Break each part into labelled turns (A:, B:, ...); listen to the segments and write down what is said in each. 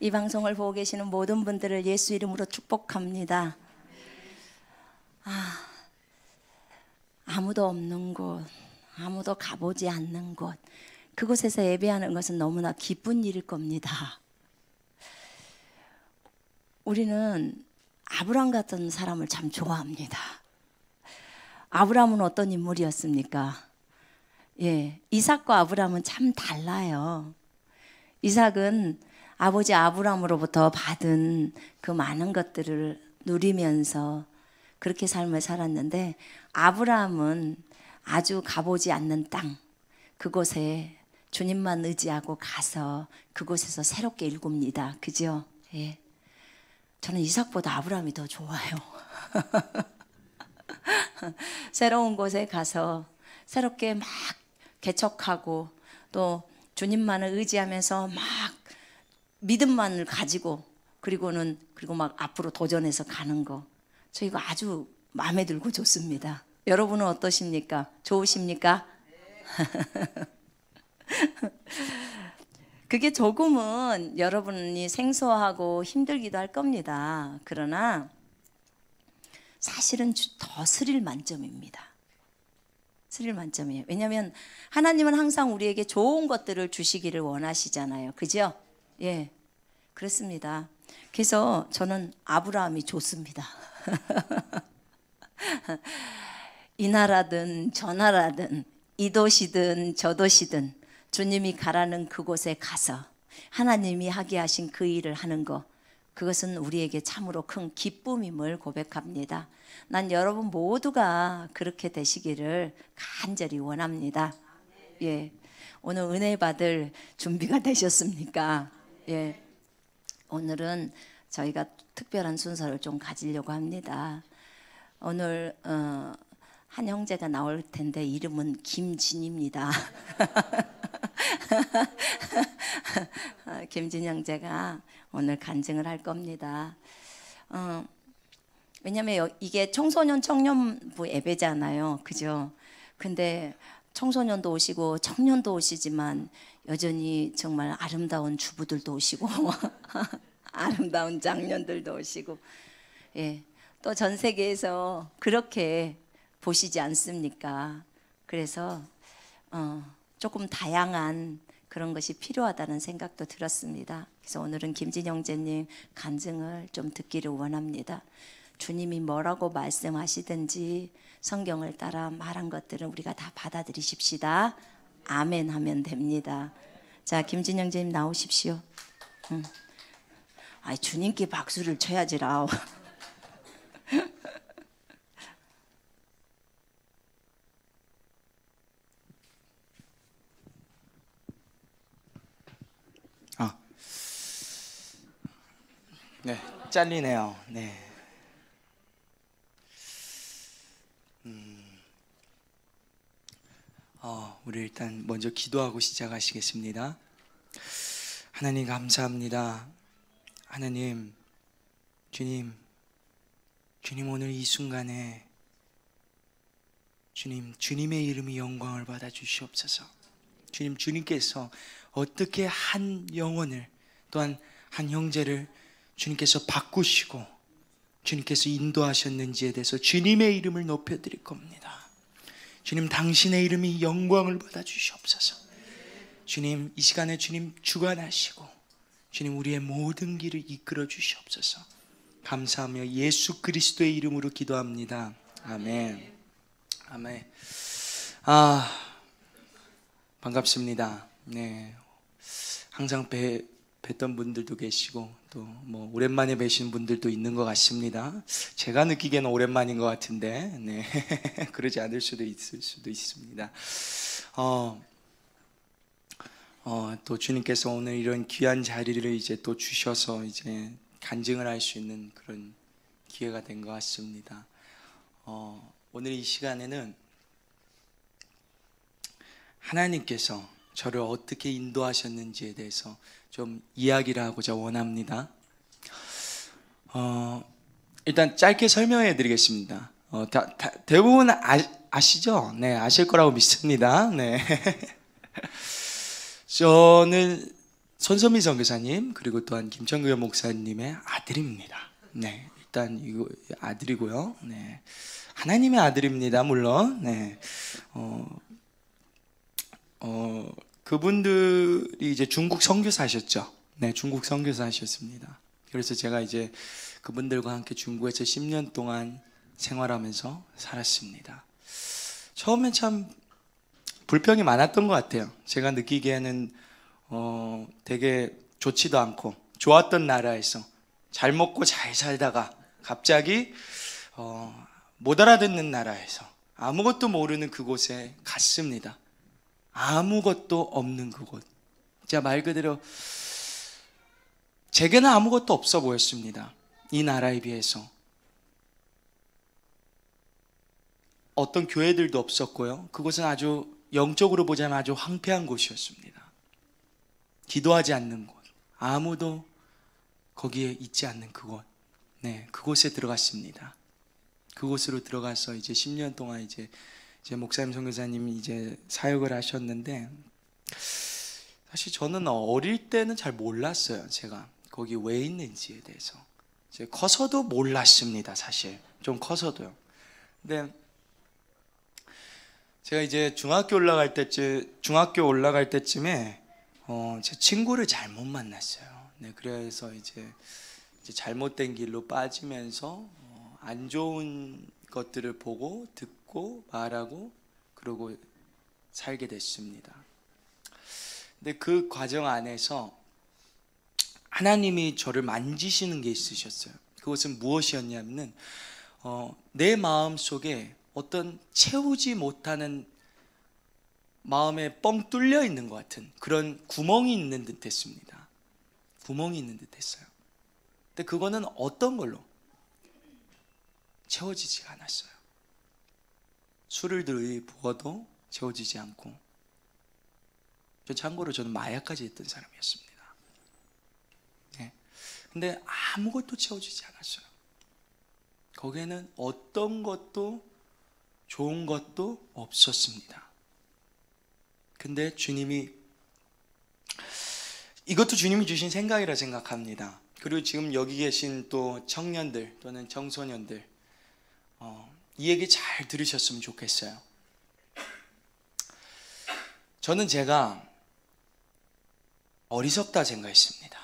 A: 이 방송을 보고 계시는 모든 분들을 예수 이름으로 축복합니다. 아무도 없는 곳, 아무도 가보지 않는 곳, 그곳에서 예배하는 것은 너무나 기쁜 일일 겁니다. 우리는 아브람 같은 사람을 참 좋아합니다. 아브람은 어떤 인물이었습니까? 이삭과 아브람은 참 달라요. 이삭은 아버지 아브람으로부터 받은 그 많은 것들을 누리면서 그렇게 삶을 살았는데, 아브람은 아주 가보지 않는 땅, 그곳에 주님만 의지하고 가서 그곳에서 새롭게 일굽니다. 그죠? 저는 이삭보다 아브람이 더 좋아요. 새로운 곳에 가서 새롭게 막 개척하고 또 주님만을 의지하면서 막 믿음만을 가지고 그리고 막 앞으로 도전해서 가는 거, 저 이거 아주 마음에 들고 좋습니다. 여러분은 어떠십니까? 좋으십니까? 그게 조금은 여러분이 생소하고 힘들기도 할 겁니다. 그러나 사실은 더 스릴 만점입니다. 스릴 만점이에요. 왜냐하면 하나님은 항상 우리에게 좋은 것들을 주시기를 원하시잖아요. 그죠? 그렇습니다. 그래서 저는 아브라함이 좋습니다. 이 나라든 저 나라든 이 도시든 저 도시든 주님이 가라는 그곳에 가서 하나님이 하게 하신 그 일을 하는 것, 그것은 우리에게 참으로 큰 기쁨임을 고백합니다. 난 여러분 모두가 그렇게 되시기를 간절히 원합니다. 오늘 은혜 받을 준비가 되셨습니까? 오늘은 저희가 특별한 순서를 좀 가지려고 합니다. 오늘 한 형제가 나올 텐데 이름은 김진입니다. 김진 형제가 오늘 간증을 할 겁니다. 왜냐면 이게 청소년 청년부 예배잖아요. 그죠? 근데 청소년도 오시고 청년도 오시지만 여전히 정말 아름다운 주부들도 오시고 아름다운 장년들도 오시고, 또 전 세계에서 그렇게 보시지 않습니까? 그래서 조금 다양한 그런 것이 필요하다는 생각도 들었습니다. 그래서 오늘은 김진 형제님 간증을 좀 듣기를 원합니다. 주님이 뭐라고 말씀하시든지 성경을 따라 말한 것들을 우리가 다 받아들이십시다. 아멘 하면 됩니다. 자, 김진 형제님 나오십시오. 주님께 박수를 쳐야지라.
B: 잘리네요. 우리 일단 먼저 기도하고 시작하시겠습니다. 하나님 감사합니다. 하나님, 주님 오늘 이 순간에 주님의 이름이 영광을 받아 주시옵소서. 주님께서 어떻게 한 영혼을, 또한 한 형제를 주님께서 바꾸시고 주님께서 인도하셨는지에 대해서 주님의 이름을 높여드릴 겁니다. 주님, 당신의 이름이 영광을 받아 주시옵소서. 주님, 이 시간에 주님 주관하시고 주님 우리의 모든 길을 이끌어 주시옵소서. 감사하며 예수 그리스도의 이름으로 기도합니다. 아멘. 아멘. 반갑습니다. 항상 뵀던 분들도 계시고 또 뭐 오랜만에 뵈신 분들도 있는 것 같습니다. 제가 느끼기에는 오랜만인 것 같은데 그러지 않을 수도 있을 수도 있습니다. 또 주님께서 오늘 이런 귀한 자리를 이제 또 주셔서 이제 간증을 할 수 있는 그런 기회가 된 것 같습니다. 오늘 이 시간에는 하나님께서 저를 어떻게 인도하셨는지에 대해서 좀 이야기를 하고자 원합니다. 일단 짧게 설명해 드리겠습니다. 대부분 아시죠? 아실 거라고 믿습니다. 저는 손선미 선교사님 그리고 또한 김천교 목사님의 아들입니다. 네, 일단 이거 아들이고요. 네, 하나님의 아들입니다. 물론. 네, 그분들이 이제 중국 선교사셨죠. 네, 중국 선교사셨습니다. 그래서 제가 이제 그분들과 함께 중국에서 10년 동안 생활하면서 살았습니다. 처음엔 참 불평이 많았던 것 같아요. 제가 느끼기에는 되게 좋지도 않고 좋았던 나라에서 잘 먹고 잘 살다가 갑자기 못 알아듣는 나라에서 아무것도 모르는 그곳에 갔습니다. 아무것도 없는 그곳. 진짜 말 그대로 제게는 아무것도 없어 보였습니다. 이 나라에 비해서. 어떤 교회들도 없었고요. 그곳은 아주 영적으로 보자면 아주 황폐한 곳이었습니다. 기도하지 않는 곳, 아무도 거기에 있지 않는 그곳. 네, 그곳에 들어갔습니다. 그곳으로 들어가서 이제 10년 동안 이제 목사님 선교사님이 이제 사역을 하셨는데, 사실 저는 어릴 때는 잘 몰랐어요. 제가 거기 왜 있는지에 대해서. 이제 커서도 몰랐습니다. 사실 좀 커서도요. 근데 제가 이제 중학교 올라갈 때쯤에 제 친구를 잘못 만났어요. 네, 그래서 이제 잘못된 길로 빠지면서 안 좋은 것들을 보고 듣고 말하고 그러고 살게 됐습니다. 근데 그 과정 안에서 하나님이 저를 만지시는 게 있으셨어요. 그것은 무엇이었냐면은 내 마음 속에 어떤 채우지 못하는 마음에 뻥 뚫려 있는 것 같은 그런 구멍이 있는 듯 했습니다. 구멍이 있는 듯 했어요. 근데 그거는 어떤 걸로 채워지지가 않았어요. 술을 부어도 채워지지 않고, 참고로 저는 마약까지 했던 사람이었습니다. 네. 근데 아무것도 채워지지 않았어요. 거기에는 어떤 것도 좋은 것도 없었습니다. 근데 이것도 주님이 주신 생각이라 생각합니다. 그리고 지금 여기 계신 또 청년들 또는 청소년들, 이 얘기 잘 들으셨으면 좋겠어요. 저는 제가 어리석다 생각했습니다.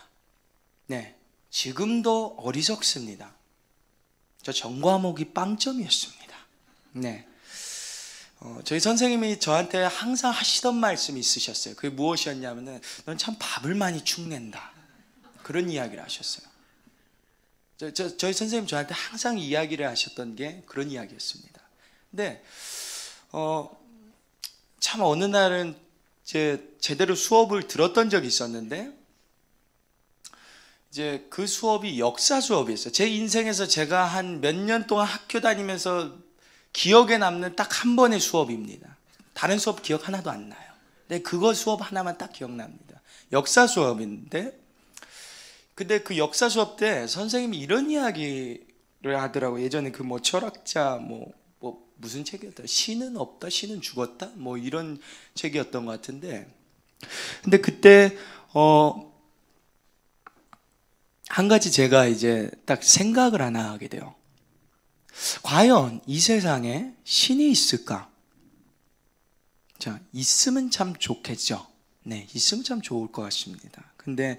B: 네, 지금도 어리석습니다. 저 전과목이 빵점이었습니다. 네. 저희 선생님이 저한테 항상 하시던 말씀이 있으셨어요. 그게 무엇이었냐면은, 넌 참 밥을 많이 축낸다. 그런 이야기를 하셨어요. 저희 선생님 저한테 항상 이야기를 하셨던 게 그런 이야기였습니다. 근데 참 어느 날은 제대로 수업을 들었던 적이 있었는데, 이제 그 수업이 역사 수업이었어요. 제 인생에서 제가 한 몇 년 동안 학교 다니면서 기억에 남는 딱 한 번의 수업입니다. 다른 수업 기억 하나도 안 나요. 근데 그거 수업 하나만 딱 기억납니다. 역사 수업인데, 근데 그 역사 수업 때 선생님이 이런 이야기를 하더라고요. 예전에 그 철학자 무슨 책이었다. 신은 없다, 신은 죽었다, 이런 책이었던 것 같은데, 근데 그때 한 가지 제가 이제 딱 생각을 하나 하게 돼요. 과연 이 세상에 신이 있을까? 자, 있으면 참 좋겠죠. 네, 있으면 참 좋을 것 같습니다. 근데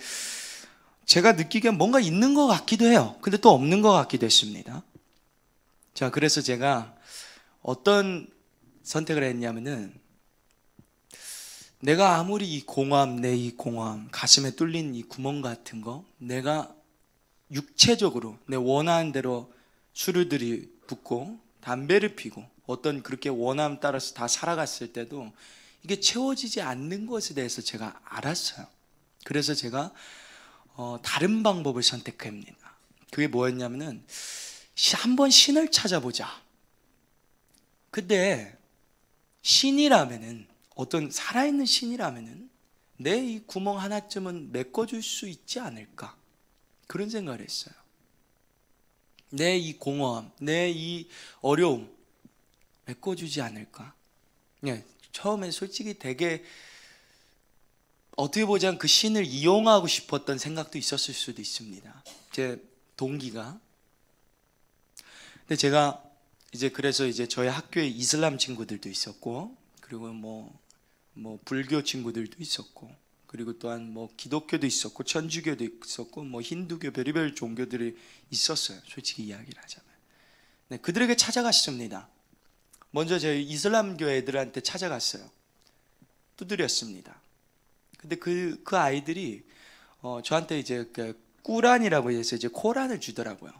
B: 제가 느끼기엔 뭔가 있는 것 같기도 해요. 근데 또 없는 것 같기도 했습니다. 자, 그래서 제가 어떤 선택을 했냐면은, 내가 아무리 이 공허함, 가슴에 뚫린 이 구멍 같은 거, 내가 육체적으로 내 원하는 대로 술을 붓고 담배를 피고 어떤 그렇게 원함 따라서 다 살아갔을 때도 이게 채워지지 않는 것에 대해서 제가 알았어요. 그래서 제가 다른 방법을 선택합니다. 그게 뭐였냐면은, 한번 신을 찾아보자. 근데 신이라면은, 어떤 살아있는 신이라면은 내 이 구멍 하나쯤은 메꿔줄 수 있지 않을까, 그런 생각을 했어요. 내 이 공허함, 내 이 어려움 메꿔주지 않을까. 네, 처음에 솔직히 되게 어떻게 보자면 그 신을 이용하고 싶었던 생각도 있었을 수도 있습니다. 제 동기가. 근데 제가 이제 그래서 이제 저희 학교에 이슬람 친구들도 있었고, 그리고 뭐 불교 친구들도 있었고, 그리고 또한 뭐 기독교도 있었고, 천주교도 있었고, 뭐 힌두교, 별의별 종교들이 있었어요. 솔직히 이야기를 하자면. 네, 그들에게 찾아갔습니다. 먼저 저희 이슬람교 애들한테 찾아갔어요. 두드렸습니다. 근데 그 아이들이 저한테 이제 그 꾸란이라고 해서 이제 코란을 주더라고요.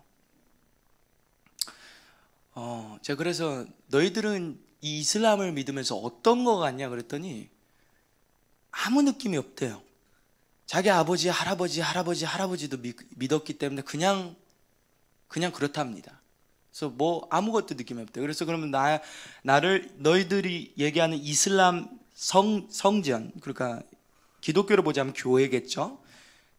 B: 제가 그래서 너희들은 이 이슬람을 믿으면서 어떤 거 같냐 그랬더니 아무 느낌이 없대요. 자기 아버지, 할아버지도 믿었기 때문에 그냥 그렇답니다. 그래서 뭐 아무것도 느낌이 없대요. 그래서 그러면 나를 너희들이 얘기하는 이슬람 성전, 그러니까 기독교로 보자면 교회겠죠,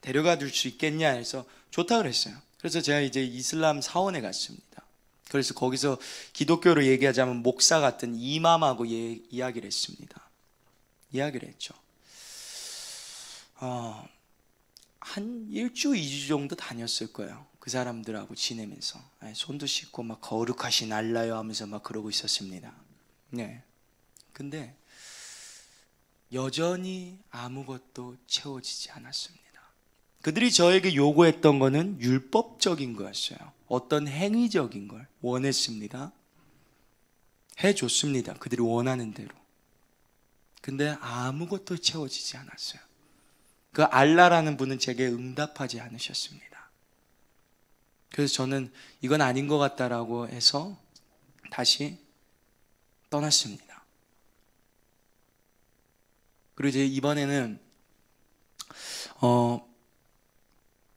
B: 데려가 줄 수 있겠냐 해서 좋다 그랬어요. 그래서 제가 이제 이슬람 사원에 갔습니다. 그래서 거기서 기독교로 얘기하자면 목사 같은 이맘하고 이야기를 했습니다. 이야기를 했죠. 한 1주, 2주 정도 다녔을 거예요. 그 사람들하고 지내면서 손도 씻고 막 거룩하신 알라요 하면서 막 그러고 있었습니다. 네. 근데 여전히 아무것도 채워지지 않았습니다. 그들이 저에게 요구했던 거는 율법적인 거였어요. 어떤 행위적인 걸 원했습니다. 해줬습니다. 그들이 원하는 대로. 근데 아무것도 채워지지 않았어요. 그 알라라는 분은 제게 응답하지 않으셨습니다. 그래서 저는 이건 아닌 것 같다라고 해서 다시 떠났습니다. 그리고 이제 이번에는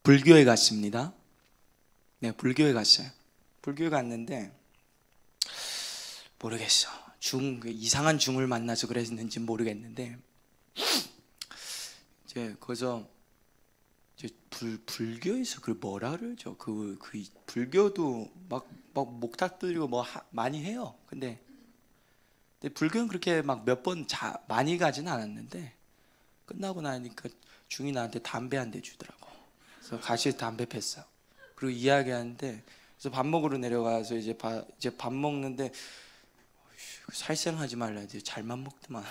B: 불교에 갔습니다. 네, 불교에 갔어요. 불교에 갔는데 모르겠어. 이상한 중을 만나서 그랬는지 모르겠는데 이제 거기서 이제 불교에서 그 뭐라 그러죠? 그 불교도 막 목탁 드리고 뭐 많이 해요. 근데 불교는 그렇게 막 몇 번 많이 가지는 않았는데 끝나고 나니까 중이 나한테 담배 한 대 주더라고. 그래서 같이 담배 폈어. 그리고 이야기하는데, 그래서 밥 먹으러 내려가서 이제 밥 먹는데 살생하지 말라 이제 잘만 먹더만.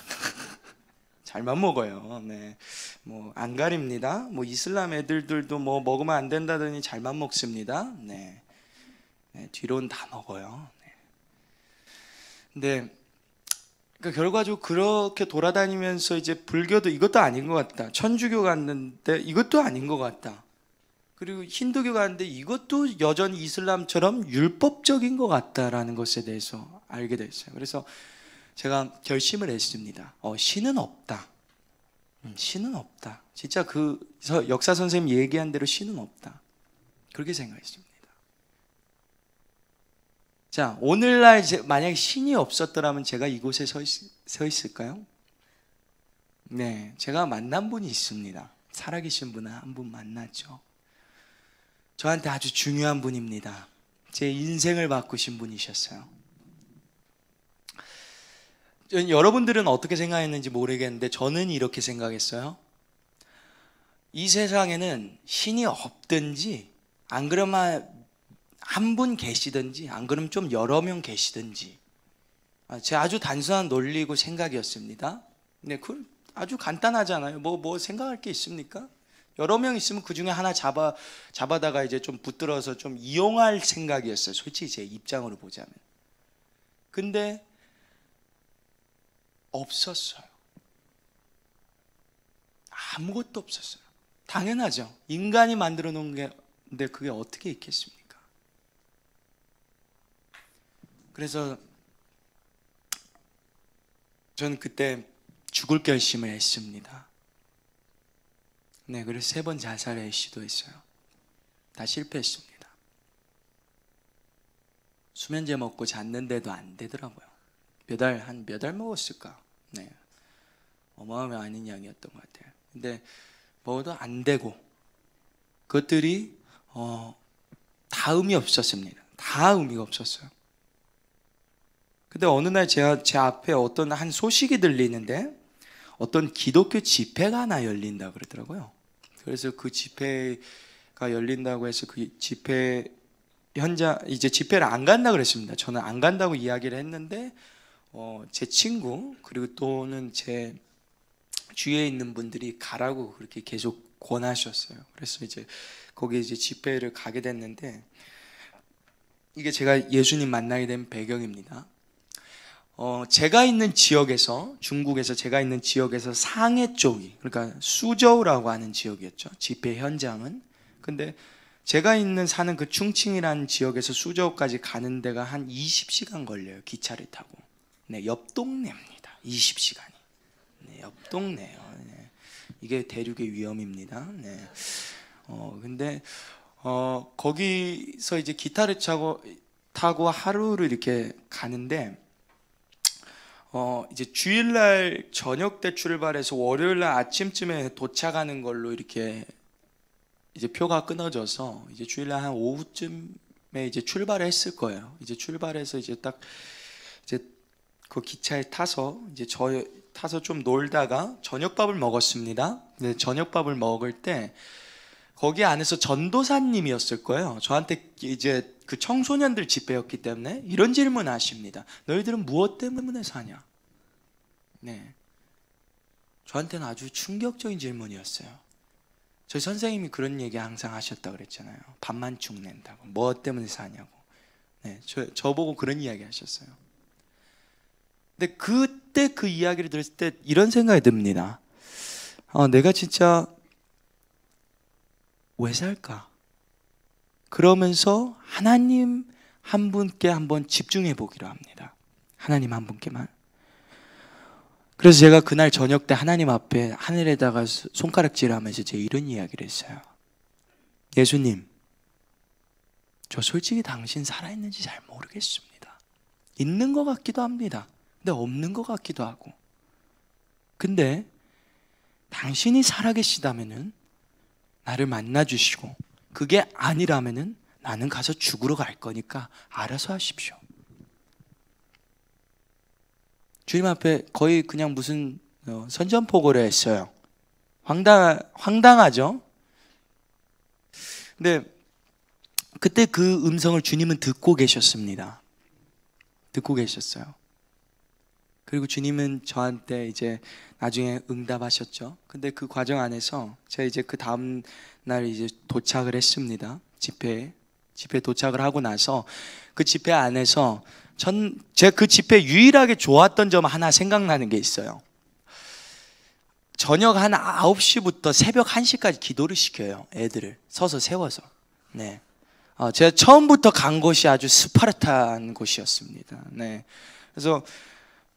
B: 잘만 먹어요. 네, 뭐 안 가립니다. 뭐 이슬람 애들도 뭐 먹으면 안 된다더니 잘만 먹습니다. 네, 뒤로는 다 먹어요. 네. 근데 그러니까 결과적으로 그렇게 돌아다니면서 이제 불교도 이것도 아닌 것 같다. 천주교 갔는데 이것도 아닌 것 같다. 그리고 힌두교 갔는데 이것도 여전히 이슬람처럼 율법적인 것 같다라는 것에 대해서 알게 됐어요. 그래서 제가 결심을 했습니다. 신은 없다. 신은 없다. 진짜 그 역사 선생님 얘기한 대로 신은 없다. 그렇게 생각했습니다. 자, 오늘날 만약에 신이 없었더라면 제가 이곳에 서 있을까요? 네, 제가 만난 분이 있습니다. 살아계신 분을 한 분 만났죠. 저한테 아주 중요한 분입니다. 제 인생을 바꾸신 분이셨어요. 여러분들은 어떻게 생각했는지 모르겠는데 저는 이렇게 생각했어요. 이 세상에는 신이 없든지 안 그러면 한 분 계시든지 안 그러면 좀 여러 명 계시든지, 제 아주 단순한 논리고 생각이었습니다. 네, 그 아주 간단하잖아요. 뭐 생각할 게 있습니까? 여러 명 있으면 그 중에 하나 잡아다가 이제 좀 붙들어서 좀 이용할 생각이었어요. 솔직히 제 입장으로 보자면. 근데 없었어요. 아무것도 없었어요. 당연하죠. 인간이 만들어 놓은 게, 근데 그게 어떻게 있겠습니까? 그래서 저는 그때 죽을 결심을 했습니다. 네, 그래서 3번 자살을 시도했어요. 다 실패했습니다. 수면제 먹고 잤는데도 안 되더라고요. 몇 달 먹었을까? 네, 어마어마한 양이었던 것 같아요. 근데 먹어도 안 되고, 그것들이 다 의미 없었습니다. 다 의미가 없었어요. 근데 어느 날 제 앞에 어떤 한 소식이 들리는데, 어떤 기독교 집회가 하나 열린다 그러더라고요. 그래서 그 집회가 열린다고 해서 그 집회 현장, 이제 집회를 안 간다 그랬습니다. 저는 안 간다고 이야기를 했는데 제 친구 그리고 또는 제 주위에 있는 분들이 가라고 그렇게 계속 권하셨어요. 그래서 이제 거기 이제 집회를 가게 됐는데, 이게 제가 예수님 만나게 된 배경입니다. 제가 있는 지역에서, 중국에서 제가 있는 지역에서 상해 쪽이, 그러니까 수저우라고 하는 지역이었죠, 집회 현장은. 근데 제가 사는 그 충칭이라는 지역에서 수저우까지 가는 데가 한 20시간 걸려요, 기차를 타고. 네, 옆 동네입니다. 20시간이. 네, 옆 동네예요. 네. 이게 대륙의 위험입니다. 네. 근데 거기서 이제 기타를 타고 하루를 이렇게 가는데, 이제 주일날 저녁 때 출발해서 월요일날 아침쯤에 도착하는 걸로 이렇게 이제 표가 끊어져서, 이제 주일날 한 오후쯤에 이제 출발을 했을 거예요. 이제 출발해서 이제 딱 이제 그 기차에 타서 이제 타서 좀 놀다가 저녁밥을 먹었습니다. 근데 저녁밥을 먹을 때 거기 안에서 전도사님이었을 거예요. 저한테 이제 그 청소년들 집회였기 때문에 이런 질문 하십니다. 너희들은 무엇 때문에 사냐? 네, 저한테는 아주 충격적인 질문이었어요. 저희 선생님이 그런 얘기 항상 하셨다고 그랬잖아요. 밥만 축낸다고. 뭐 때문에 사냐고. 네, 저보고 그런 이야기 하셨어요. 근데 그때 그 이야기를 들었을 때 이런 생각이 듭니다. 내가 진짜 왜 살까? 그러면서 하나님 한 분께 한번 집중해 보기로 합니다. 하나님 한 분께만. 그래서 제가 그날 저녁 때 하나님 앞에 하늘에다가 손가락질 하면서 제가 이런 이야기를 했어요. 예수님, 저 솔직히 당신 살아있는지 잘 모르겠습니다. 있는 것 같기도 합니다. 근데 없는 것 같기도 하고. 근데 당신이 살아계시다면은 나를 만나주시고, 그게 아니라면은 나는 가서 죽으러 갈 거니까 알아서 하십시오. 주님 앞에 거의 그냥 무슨 선전포고를 했어요. 황당하죠? 근데 그때 그 음성을 주님은 듣고 계셨습니다. 듣고 계셨어요. 그리고 주님은 저한테 이제 나중에 응답하셨죠. 근데 그 과정 안에서 제가 이제 그 다음 날 이제 도착을 했습니다. 집회에 도착을 하고 나서 그 집회 안에서 제가 그 집회 유일하게 좋았던 점 하나 생각나는 게 있어요. 저녁 한 9시부터 새벽 1시까지 기도를 시켜요. 애들을 서서 세워서. 네. 제가 처음부터 간 곳이 아주 스파르타한 곳이었습니다. 네. 그래서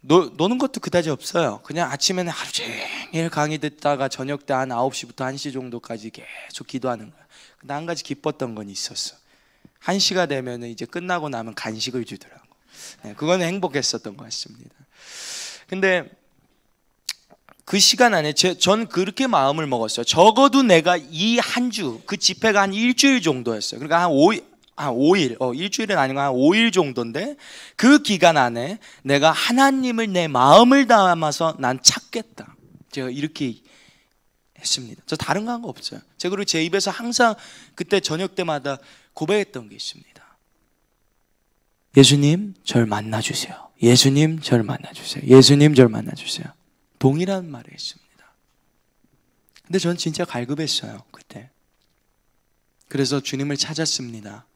B: 노는 것도 그다지 없어요. 그냥 아침에는 하루 종일 강의 듣다가 저녁 때 한 9시부터 1시 정도까지 계속 기도하는 거예요. 근데 한 가지 기뻤던 건 있었어. 1시가 되면 이제 끝나고 나면 간식을 주더라고. 네, 그거는 행복했었던 것 같습니다. 근데 그 시간 안에 전 그렇게 마음을 먹었어요. 적어도 내가 이 한 주, 그 집회가 한 일주일 정도였어요. 그러니까 한 5일, 일주일은 아니고 한 5일 정도인데, 그 기간 안에 내가 하나님을 내 마음을 담아서 난 찾겠다. 제가 이렇게 했습니다. 저 다른 거 한 거 없어요. 제가 그리고 제 입에서 항상 그때 저녁 때마다 고백했던 게 있습니다. 예수님, 절 만나주세요. 예수님, 절 만나주세요. 예수님, 절 만나주세요. 동일한 말을 했습니다. 근데 전 진짜 갈급했어요, 그때. 그래서 주님을 찾았습니다.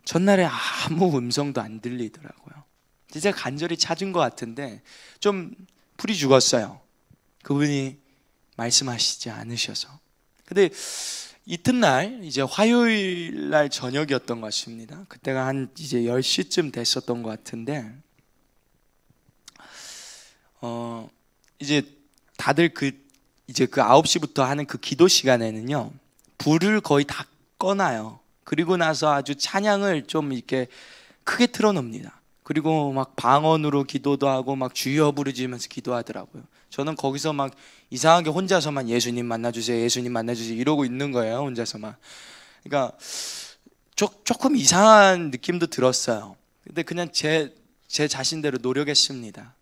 B: 전날에 아무 음성도 안 들리더라고요. 진짜 간절히 찾은 것 같은데 좀 풀이 죽었어요. 그분이 말씀하시지 않으셔서. 근데 이튿날 이제 화요일 날 저녁이었던 것 같습니다. 그때가 한 이제 10시쯤 됐었던 것 같은데, 이제 다들 이제 그 9시부터 하는 그 기도 시간에는요, 불을 거의 다 꺼놔요. 그리고 나서 아주 찬양을 좀 이렇게 크게 틀어놓습니다. 그리고 막 방언으로 기도도 하고 막 주여 부르짖으면서 기도하더라고요. 저는 거기서 막 이상하게 혼자서만 예수님 만나주세요, 예수님 만나주세요 이러고 있는 거예요, 혼자서만. 그러니까 조금 이상한 느낌도 들었어요. 근데 그냥 제 자신대로 노력했습니다.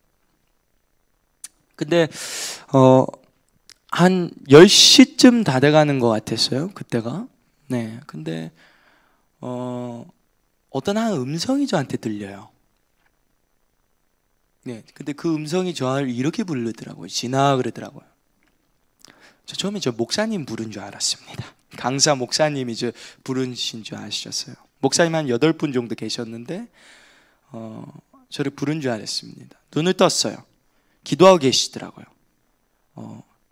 B: 근데 한 10시쯤 다 돼가는 것 같았어요, 그때가. 네, 근데 어떤 한 음성이 저한테 들려요. 네, 근데 그 음성이 저를 이렇게 부르더라고요. 진아 그러더라고요. 처음에 저 목사님 부른 줄 알았습니다. 강사 목사님이 저 부르신 줄 아셨어요. 목사님 한 8분 정도 계셨는데 저를 부른 줄 알았습니다. 눈을 떴어요. 기도하고 계시더라고요.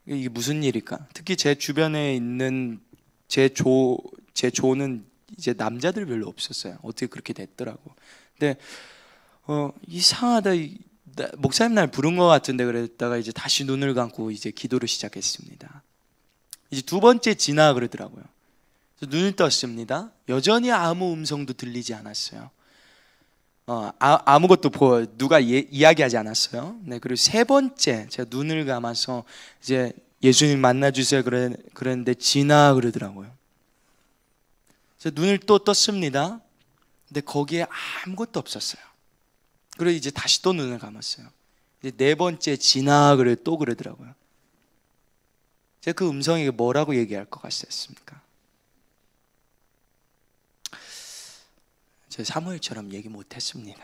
B: 이게 무슨 일일까? 특히 제 주변에 있는 제 조는 이제 남자들 별로 없었어요. 어떻게 그렇게 됐더라고. 근데 이상하다. 목사님 날 부른 것 같은데 그랬다가 이제 다시 눈을 감고 이제 기도를 시작했습니다. 이제 두 번째 지나 그러더라고요. 눈을 떴습니다. 여전히 아무 음성도 들리지 않았어요. 아무것도 누가 이야기하지 않았어요. 네, 그리고 세 번째 제가 눈을 감아서 이제 예수님 만나주세요 그랬는데 지나 그러더라고요. 그래서 눈을 또 떴습니다. 근데 거기에 아무것도 없었어요. 그리고 이제 다시 또 눈을 감았어요. 이제 네 번째 지나 또 그러더라고요. 제가 그 음성이 뭐라고 얘기할 것 같습니까? 제가 사무엘처럼 얘기 못했습니다.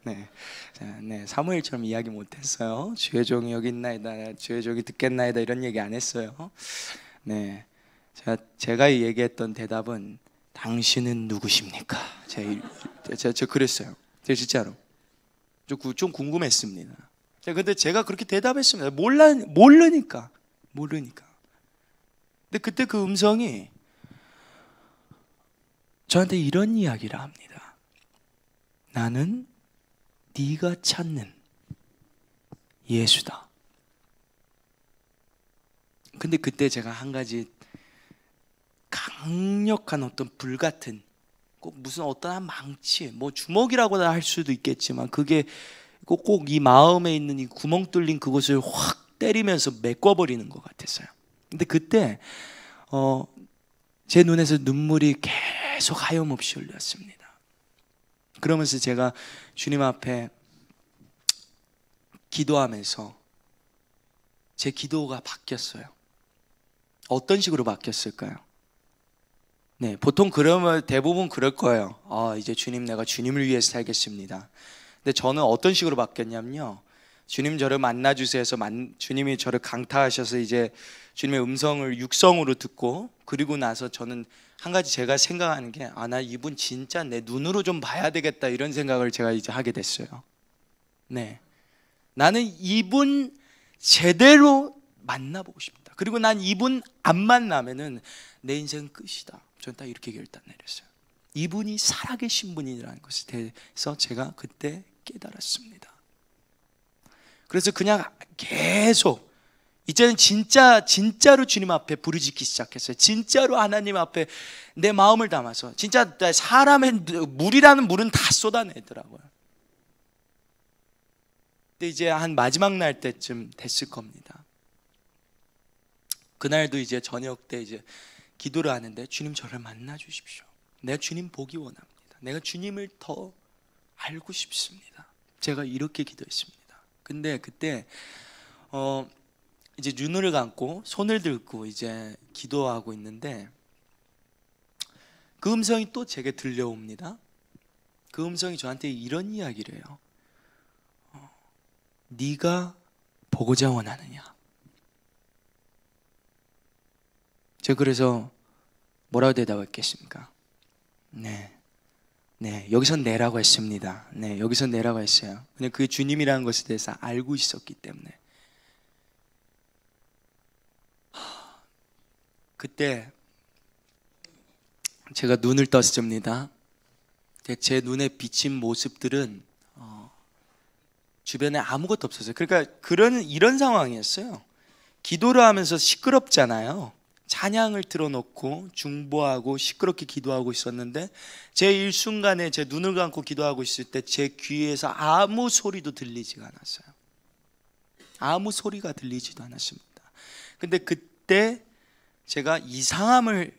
B: 네, 사무엘처럼 이야기 못했어요. 주의 종이 여기 있나이다, 주의 종이 듣겠나이다 이런 얘기 안 했어요. 네, 제가 얘기했던 대답은 당신은 누구십니까? 제가 그랬어요. 제가 진짜로 좀 궁금했습니다. 근데 제가 그렇게 대답했습니다. 모르니까. 근데 그때 그 음성이 저한테 이런 이야기를 합니다. 나는 네가 찾는 예수다. 근데 그때 제가 한 가지 강력한 어떤 불같은, 꼭 무슨 어떠한 망치, 뭐 주먹이라고나 할 수도 있겠지만 그게 꼭 이 마음에 있는 이 구멍 뚫린 그곳을 확 때리면서 메꿔버리는 것 같았어요. 근데 그때 제 눈에서 눈물이 계속 하염없이 흘렸습니다. 그러면서 제가 주님 앞에 기도하면서 제 기도가 바뀌었어요. 어떤 식으로 바뀌었을까요? 네, 보통 그러면 대부분 그럴 거예요. 이제 주님, 내가 주님을 위해서 살겠습니다. 근데 저는 어떤 식으로 바뀌었냐면요, 주님 저를 만나주세요 해서 주님이 저를 강타하셔서 이제 주님의 음성을 육성으로 듣고, 그리고 나서 저는 한 가지 제가 생각하는 게, 나 이분 진짜 내 눈으로 좀 봐야 되겠다 이런 생각을 제가 이제 하게 됐어요. 네, 나는 이분 제대로 만나보고 싶다. 그리고 난 이분 안 만나면은 내 인생은 끝이다. 저는 딱 이렇게 결단 내렸어요. 이분이 살아계신 분이라는 것에 대해서 제가 그때 깨달았습니다. 그래서 그냥 계속 이제는 진짜로 주님 앞에 부르짖기 시작했어요. 진짜로 하나님 앞에 내 마음을 담아서, 진짜 사람의 물이라는 물은 다 쏟아내더라고요. 근데 이제 한 마지막 날 때쯤 됐을 겁니다. 그날도 이제 저녁 때 이제 기도를 하는데, 주님 저를 만나 주십시오. 내가 주님 보기 원합니다. 내가 주님을 더 알고 싶습니다. 제가 이렇게 기도했습니다. 근데 그때 이제 눈을 감고 손을 들고 이제 기도하고 있는데 그 음성이 또 제게 들려옵니다. 그 음성이 저한테 이런 이야기를 해요. 네가 보고자 원하느냐? 제가 그래서 뭐라고 대답했겠습니까? 네, 여기선 내라고 했습니다. 네, 여기선 내라고 했어요. 그냥 그 주님이라는 것에 대해서 알고 있었기 때문에. 그때 제가 눈을 떴습니다. 제 눈에 비친 모습들은 주변에 아무것도 없었어요. 그러니까 이런 상황이었어요. 기도를 하면서 시끄럽잖아요. 찬양을 틀어놓고 중보하고 시끄럽게 기도하고 있었는데, 제 일순간에 제 눈을 감고 기도하고 있을 때 제 귀에서 아무 소리도 들리지가 않았어요. 아무 소리가 들리지도 않았습니다. 근데 그때 제가 이상함을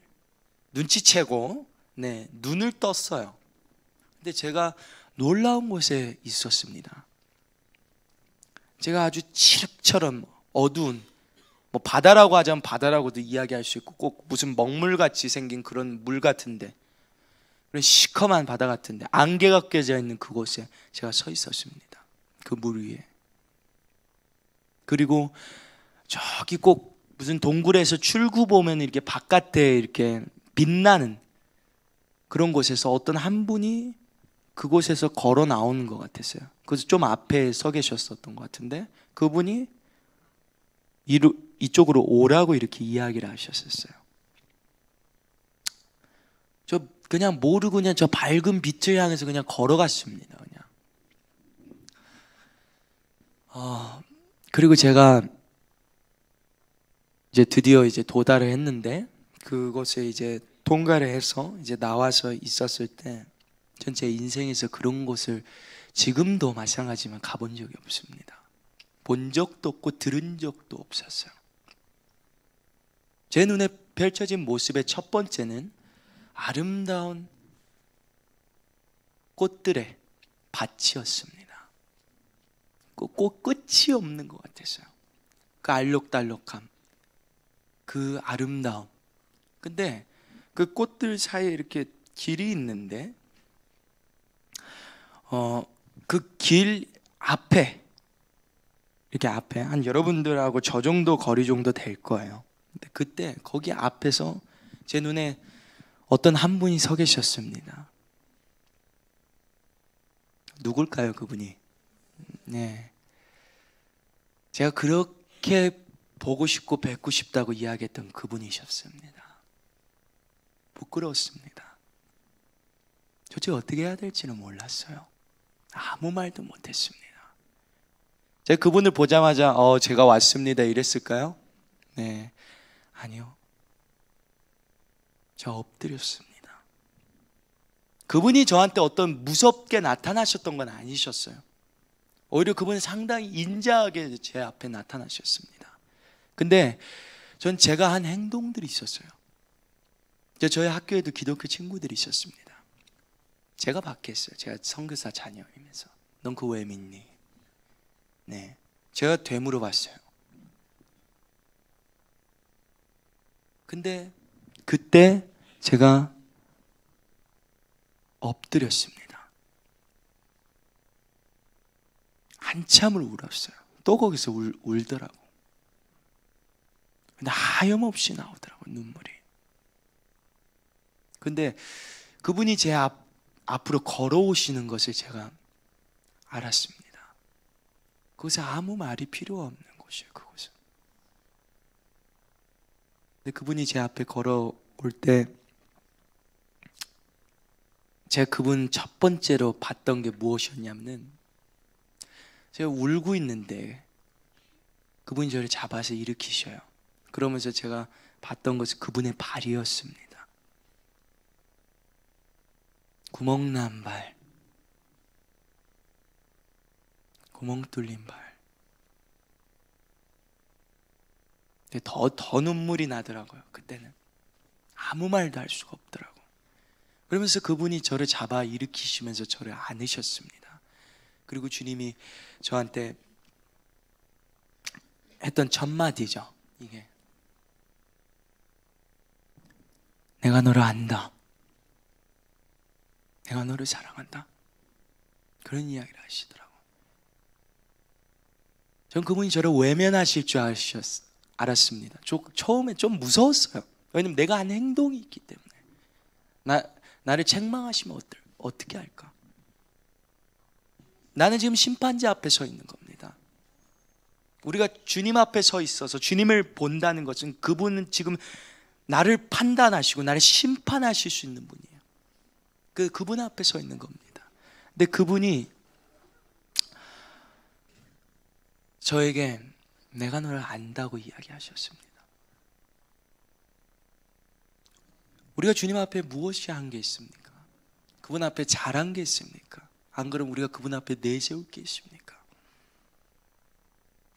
B: 눈치채고 눈을 떴어요. 근데 제가 놀라운 곳에 있었습니다. 제가 아주 칠흑처럼 어두운, 뭐 바다라고 하자면 바다라고도 이야기할 수 있고 꼭 무슨 먹물같이 생긴 그런 물 같은데, 그런 시커먼 바다 같은데 안개가 껴져 있는 그곳에 제가 서 있었습니다. 그 물 위에. 그리고 저기 꼭 무슨 동굴에서 출구 보면 이렇게 바깥에 이렇게 빛나는 그런 곳에서 어떤 한 분이 그곳에서 걸어 나오는 것 같았어요. 그래서 좀 앞에 서 계셨었던 것 같은데, 그분이 이쪽으로 오라고 이렇게 이야기를 하셨었어요. 저 그냥 모르고 그냥 저 밝은 빛을 향해서 그냥 걸어갔습니다. 그냥. 그리고 제가 이제 드디어 이제 도달을 했는데, 그곳에 이제 통과를 해서 이제 나와서 있었을 때, 전 제 인생에서 그런 곳을 지금도 마찬가지지만 가본 적이 없습니다. 본 적도 없고 들은 적도 없었어요. 제 눈에 펼쳐진 모습의 첫 번째는 아름다운 꽃들의 밭이었습니다. 꽃 끝이 없는 것 같았어요. 그 알록달록함, 그 아름다움. 근데 그 꽃들 사이에 이렇게 길이 있는데, 그 길 앞에, 이렇게 앞에 한 여러분들하고 저 정도 거리 정도 될 거예요. 근데 그때 거기 앞에서 제 눈에 어떤 한 분이 서 계셨습니다. 누굴까요, 그분이? 네, 제가 그렇게 보고 싶고 뵙고 싶다고 이야기했던 그분이셨습니다. 부끄러웠습니다. 도대체 어떻게 해야 될지는 몰랐어요. 아무 말도 못했습니다. 제가 그분을 보자마자 제가 왔습니다 이랬을까요? 네, 아니요. 저 엎드렸습니다. 그분이 저한테 어떤 무섭게 나타나셨던 건 아니셨어요. 오히려 그분은 상당히 인자하게 제 앞에 나타나셨습니다. 근데 전 제가 한 행동들이 있었어요. 저희 학교에도 기독교 친구들이 있었습니다. 제가 받겠어요. 제가 선교사 자녀이면서 넌 그거 왜 믿니? 네, 제가 되물어 봤어요. 근데 그때 제가 엎드렸습니다. 한참을 울었어요. 또 거기서 울더라고. 근데 하염없이 나오더라고, 눈물이. 근데 그분이 제 앞으로 걸어오시는 것을 제가 알았습니다. 그곳에 아무 말이 필요 없는 곳이에요. 그곳은. 근데 그분이 제 앞에 걸어올 때 제가 그분 첫 번째로 봤던 게 무엇이었냐면, 제가 울고 있는데 그분이 저를 잡아서 일으키셔요. 그러면서 제가 봤던 것은 그분의 발이었습니다. 구멍난 발, 구멍 뚫린 발. 근데 더 눈물이 나더라고요. 그때는 아무 말도 할 수가 없더라고. 그러면서 그분이 저를 잡아 일으키시면서 저를 안으셨습니다. 그리고 주님이 저한테 했던 첫 마디죠. 이게, 내가 너를 안다. 내가 너를 사랑한다. 그런 이야기를 하시더라고. 전 그분이 저를 외면하실 줄 알았습니다. 처음에 좀 무서웠어요. 왜냐면 내가 한 행동이 있기 때문에. 나를 책망하시면 어떻게 할까? 나는 지금 심판자 앞에 서 있는 겁니다. 우리가 주님 앞에 서 있어서 주님을 본다는 것은 그분은 지금 나를 판단하시고 나를 심판하실 수 있는 분이에요. 그분 앞에 서 있는 겁니다. 근데 그분이 저에게 내가 너를 안다고 이야기하셨습니다. 우리가 주님 앞에 무엇이 한 게 있습니까? 그분 앞에 잘한 게 있습니까? 안 그러면 우리가 그분 앞에 내세울 게 있습니까?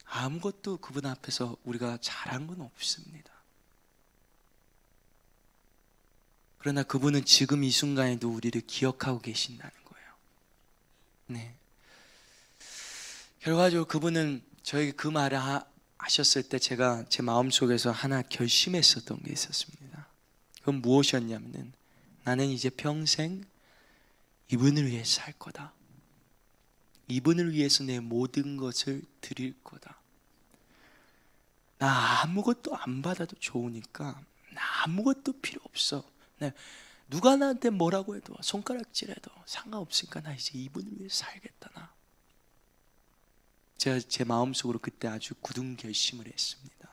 B: 아무것도 그분 앞에서 우리가 잘한 건 없습니다. 그러나 그분은 지금 이 순간에도 우리를 기억하고 계신다는 거예요. 네. 결과적으로 그분은 저에게 그 말을 하셨을 때 제가 제 마음속에서 하나 결심했었던 게 있었습니다. 그건 무엇이었냐면은 나는 이제 평생 이분을 위해 살 거다. 이분을 위해서 내 모든 것을 드릴 거다. 나 아무것도 안 받아도 좋으니까 나 아무것도 필요 없어. 누가 나한테 뭐라고 해도 손가락질해도 상관없으니까 나 이제 이분을 위해 살겠다. 나 제가 제 마음속으로 그때 아주 굳은 결심을 했습니다.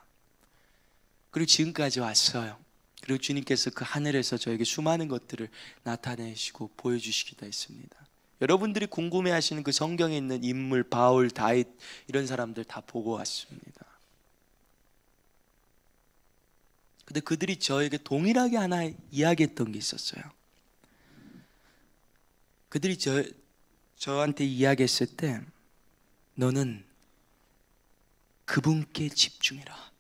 B: 그리고 지금까지 왔어요. 그리고 주님께서 그 하늘에서 저에게 수많은 것들을 나타내시고 보여주시기도 했습니다. 여러분들이 궁금해하시는 그 성경에 있는 인물, 바울, 다윗 이런 사람들 다 보고 왔습니다. 근데 그들이 저에게 동일하게 하나 이야기했던 게 있었어요. 그들이 저한테 이야기했을 때 너는 그분께 집중해라.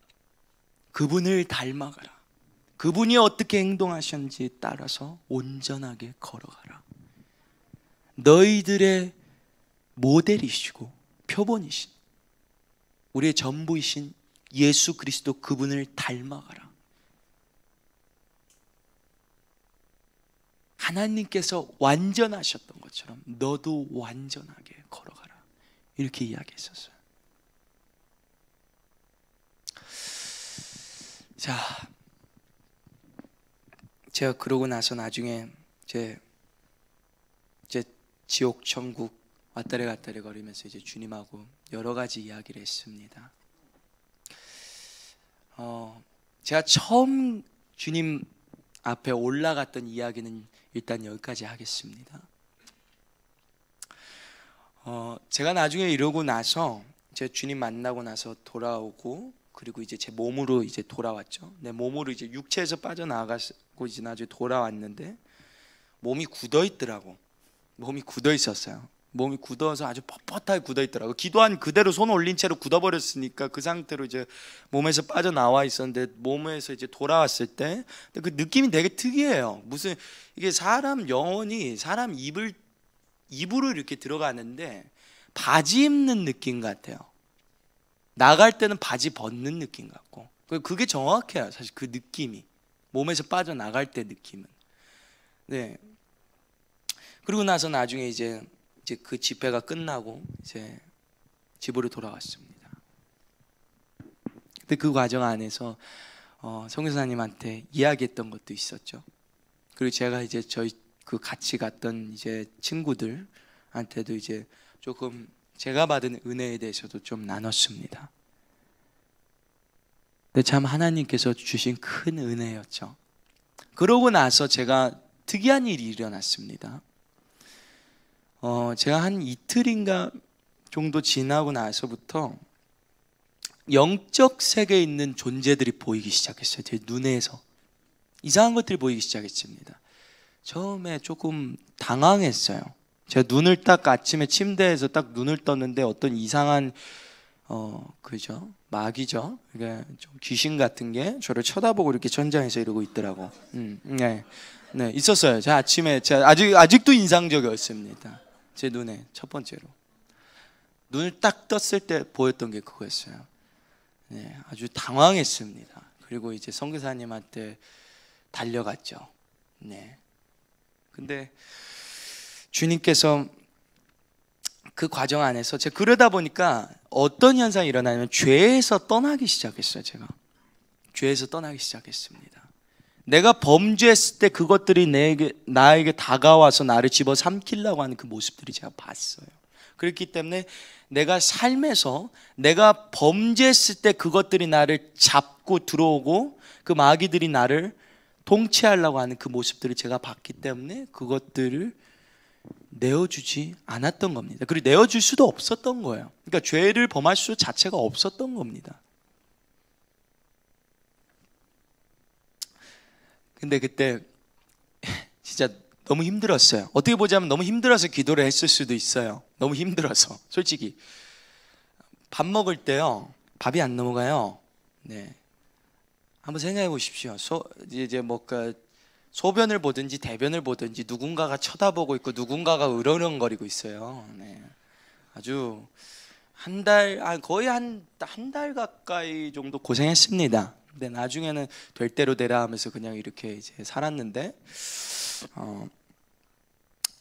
B: 그분을 닮아가라. 그분이 어떻게 행동하셨는지 따라서 온전하게 걸어가라. 너희들의 모델이시고 표본이신 우리의 전부이신 예수 그리스도 그분을 닮아가라. 하나님께서 완전하셨던 것처럼 너도 완전하게 걸어가라. 이렇게 이야기했었어요. 자, 제가 그러고 나서 나중에 제 지옥 천국 왔다리 갔다리 거리면서 이제 주님하고 여러 가지 이야기를 했습니다. 제가 처음 주님 앞에 올라갔던 이야기는 일단 여기까지 하겠습니다. 제가 나중에 이러고 나서 제 주님 만나고 나서 돌아오고 그리고 이제 제 몸으로 이제 돌아왔죠. 내 몸으로 이제 육체에서 빠져나가고 이제 나중에 돌아왔는데 몸이 굳어 있더라고. 몸이 굳어 있었어요. 몸이 굳어서 아주 뻣뻣하게 굳어 있더라고. 기도한 그대로 손 올린 채로 굳어 버렸으니까 그 상태로 이제 몸에서 빠져나와 있었는데 몸에서 이제 돌아왔을 때 그 느낌이 되게 특이해요. 무슨 이게 사람 영혼이 사람 입으로 이렇게 들어가는데 바지 입는 느낌 같아요. 나갈 때는 바지 벗는 느낌 같고 그게 정확해요. 사실 그 느낌이 몸에서 빠져나갈 때 느낌은. 네. 그리고 나서 나중에 이제 그 집회가 끝나고 이제 집으로 돌아왔습니다. 근데 그 과정 안에서 선교사님한테 이야기했던 것도 있었죠. 그리고 제가 이제 저희 그 같이 갔던 이제 친구들한테도 이제 조금 제가 받은 은혜에 대해서도 좀 나눴습니다. 근데 참 하나님께서 주신 큰 은혜였죠. 그러고 나서 제가 특이한 일이 일어났습니다. 제가 한 이틀인가 정도 지나고 나서부터 영적 세계에 있는 존재들이 보이기 시작했어요. 제 눈에서 이상한 것들이 보이기 시작했습니다. 처음에 조금 당황했어요. 제가 눈을 딱 아침에 침대에서 딱 눈을 떴는데 어떤 이상한 그죠? 마귀죠. 그러니까 좀 귀신 같은 게 저를 쳐다보고 이렇게 천장에서 이러고 있더라고. 네, 있었어요. 제가 아침에 아직도 인상적이었습니다. 제 눈에 첫 번째로 눈을 딱 떴을 때 보였던 게 그거였어요. 네, 아주 당황했습니다. 그리고 이제 선교사님한테 달려갔죠. 네. 근데 주님께서 그 과정 안에서 제가 그러다 보니까 어떤 현상이 일어나냐면 죄에서 떠나기 시작했어요. 제가 죄에서 떠나기 시작했습니다. 내가 범죄했을 때 그것들이 나에게 다가와서 나를 집어삼키려고 하는 그 모습들이 제가 봤어요. 그렇기 때문에 내가 삶에서 내가 범죄했을 때 그것들이 나를 잡고 들어오고 그 마귀들이 나를 통치하려고 하는 그 모습들을 제가 봤기 때문에 그것들을 내어주지 않았던 겁니다. 그리고 내어줄 수도 없었던 거예요. 그러니까 죄를 범할 수 자체가 없었던 겁니다. 근데 그때 진짜 너무 힘들었어요. 어떻게 보자면 너무 힘들어서 기도를 했을 수도 있어요. 너무 힘들어서 솔직히 밥 먹을 때요 밥이 안 넘어가요. 네, 한번 생각해 보십시오. 이제 뭔가 소변을 보든지 대변을 보든지 누군가가 쳐다보고 있고 누군가가 으르렁거리고 있어요. 네, 아주 거의 한 달 가까이 정도 고생했습니다. 근데 나중에는 될 대로 되라 하면서 그냥 이렇게 이제 살았는데,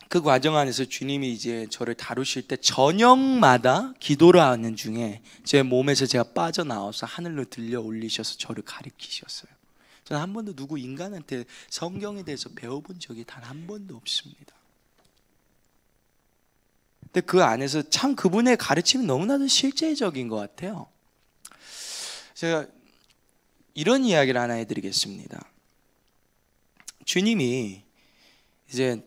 B: 그 과정 안에서 주님이 이제 저를 다루실 때 저녁마다 기도를 하는 중에 제 몸에서 제가 빠져나와서 하늘로 들려 올리셔서 저를 가리키셨어요. 저는 한 번도 누구 인간한테 성경에 대해서 배워본 적이 단 한 번도 없습니다. 근데 그 안에서 참 그분의 가르침이 너무나도 실제적인 것 같아요. 제가 이런 이야기를 하나 해드리겠습니다. 주님이 이제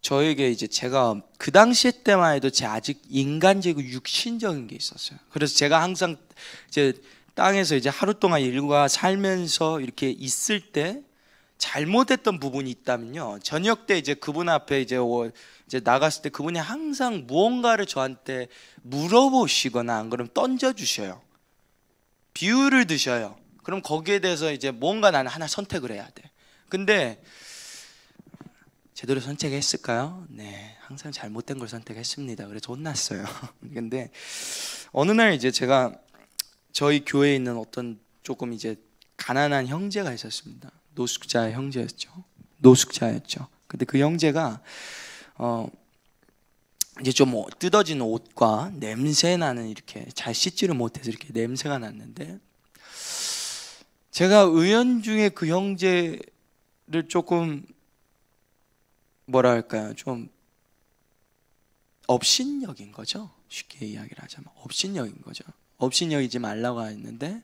B: 저에게 이제 제가 그 당시 때만 해도 제 아직 인간적이고 육신적인 게 있었어요. 그래서 제가 항상 이제 땅에서 이제 하루 동안 일과 살면서 이렇게 있을 때 잘못했던 부분이 있다면요, 저녁 때 이제 그분 앞에 이제 나갔을 때 그분이 항상 무언가를 저한테 물어보시거나 안 그러면 던져주셔요. 비유를 드셔요. 그럼 거기에 대해서 이제 뭔가 나는 하나 선택을 해야 돼. 근데 제대로 선택했을까요? 네, 항상 잘못된 걸 선택했습니다. 그래서 혼났어요. 근데 어느 날 이제 제가 저희 교회에 있는 어떤 조금 이제 가난한 형제가 있었습니다. 노숙자 형제였죠. 노숙자였죠. 근데 그 형제가 이제 좀 뜯어진 옷과 냄새 나는, 이렇게 잘 씻지를 못해서 이렇게 냄새가 났는데, 제가 은연중에 그 형제를 조금 뭐라 할까요? 좀 업신여긴 거죠. 쉽게 이야기를 하자면 업신여긴 거죠. 업신여기지 말라고 했는데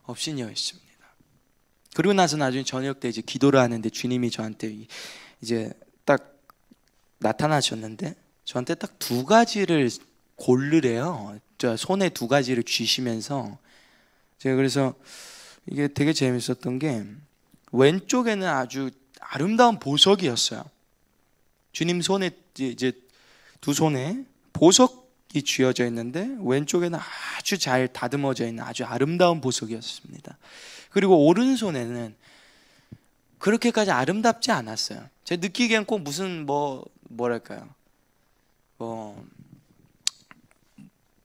B: 업신여겼습니다. 그리고 나서 나중에 저녁 때 이제 기도를 하는데 주님이 저한테 이제 딱 나타나셨는데 저한테 딱 두 가지를 고르래요. 저 손에 두 가지를 쥐시면서, 제가 그래서 이게 되게 재밌었던 게, 왼쪽에는 아주 아름다운 보석이었어요. 주님 손에 이제 두 손에 보석이 쥐어져 있는데 왼쪽에는 아주 잘 다듬어져 있는 아주 아름다운 보석이었습니다. 그리고 오른손에는 그렇게까지 아름답지 않았어요. 제가 느끼기엔 꼭 무슨 뭐랄까요?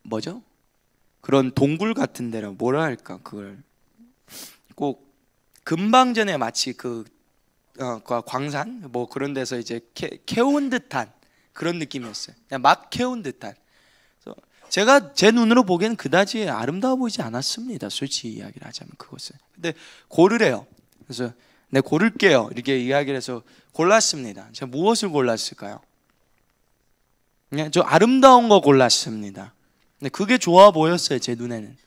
B: 뭐죠? 그런 동굴 같은 데라 뭐라 할까? 그걸 꼭 금방 전에 마치 그 광산 뭐 그런 데서 이제 캐온 듯한 그런 느낌이었어요. 그냥 막 캐온 듯한. 그래서 제가 제 눈으로 보기에는 그다지 아름다워 보이지 않았습니다. 솔직히 이야기를 하자면 그것은. 근데 고르래요. 그래서 네, 고를게요. 이렇게 이야기를 해서 골랐습니다. 제가 무엇을 골랐을까요? 그냥 저 아름다운 거 골랐습니다. 근데 그게 좋아 보였어요, 제 눈에는.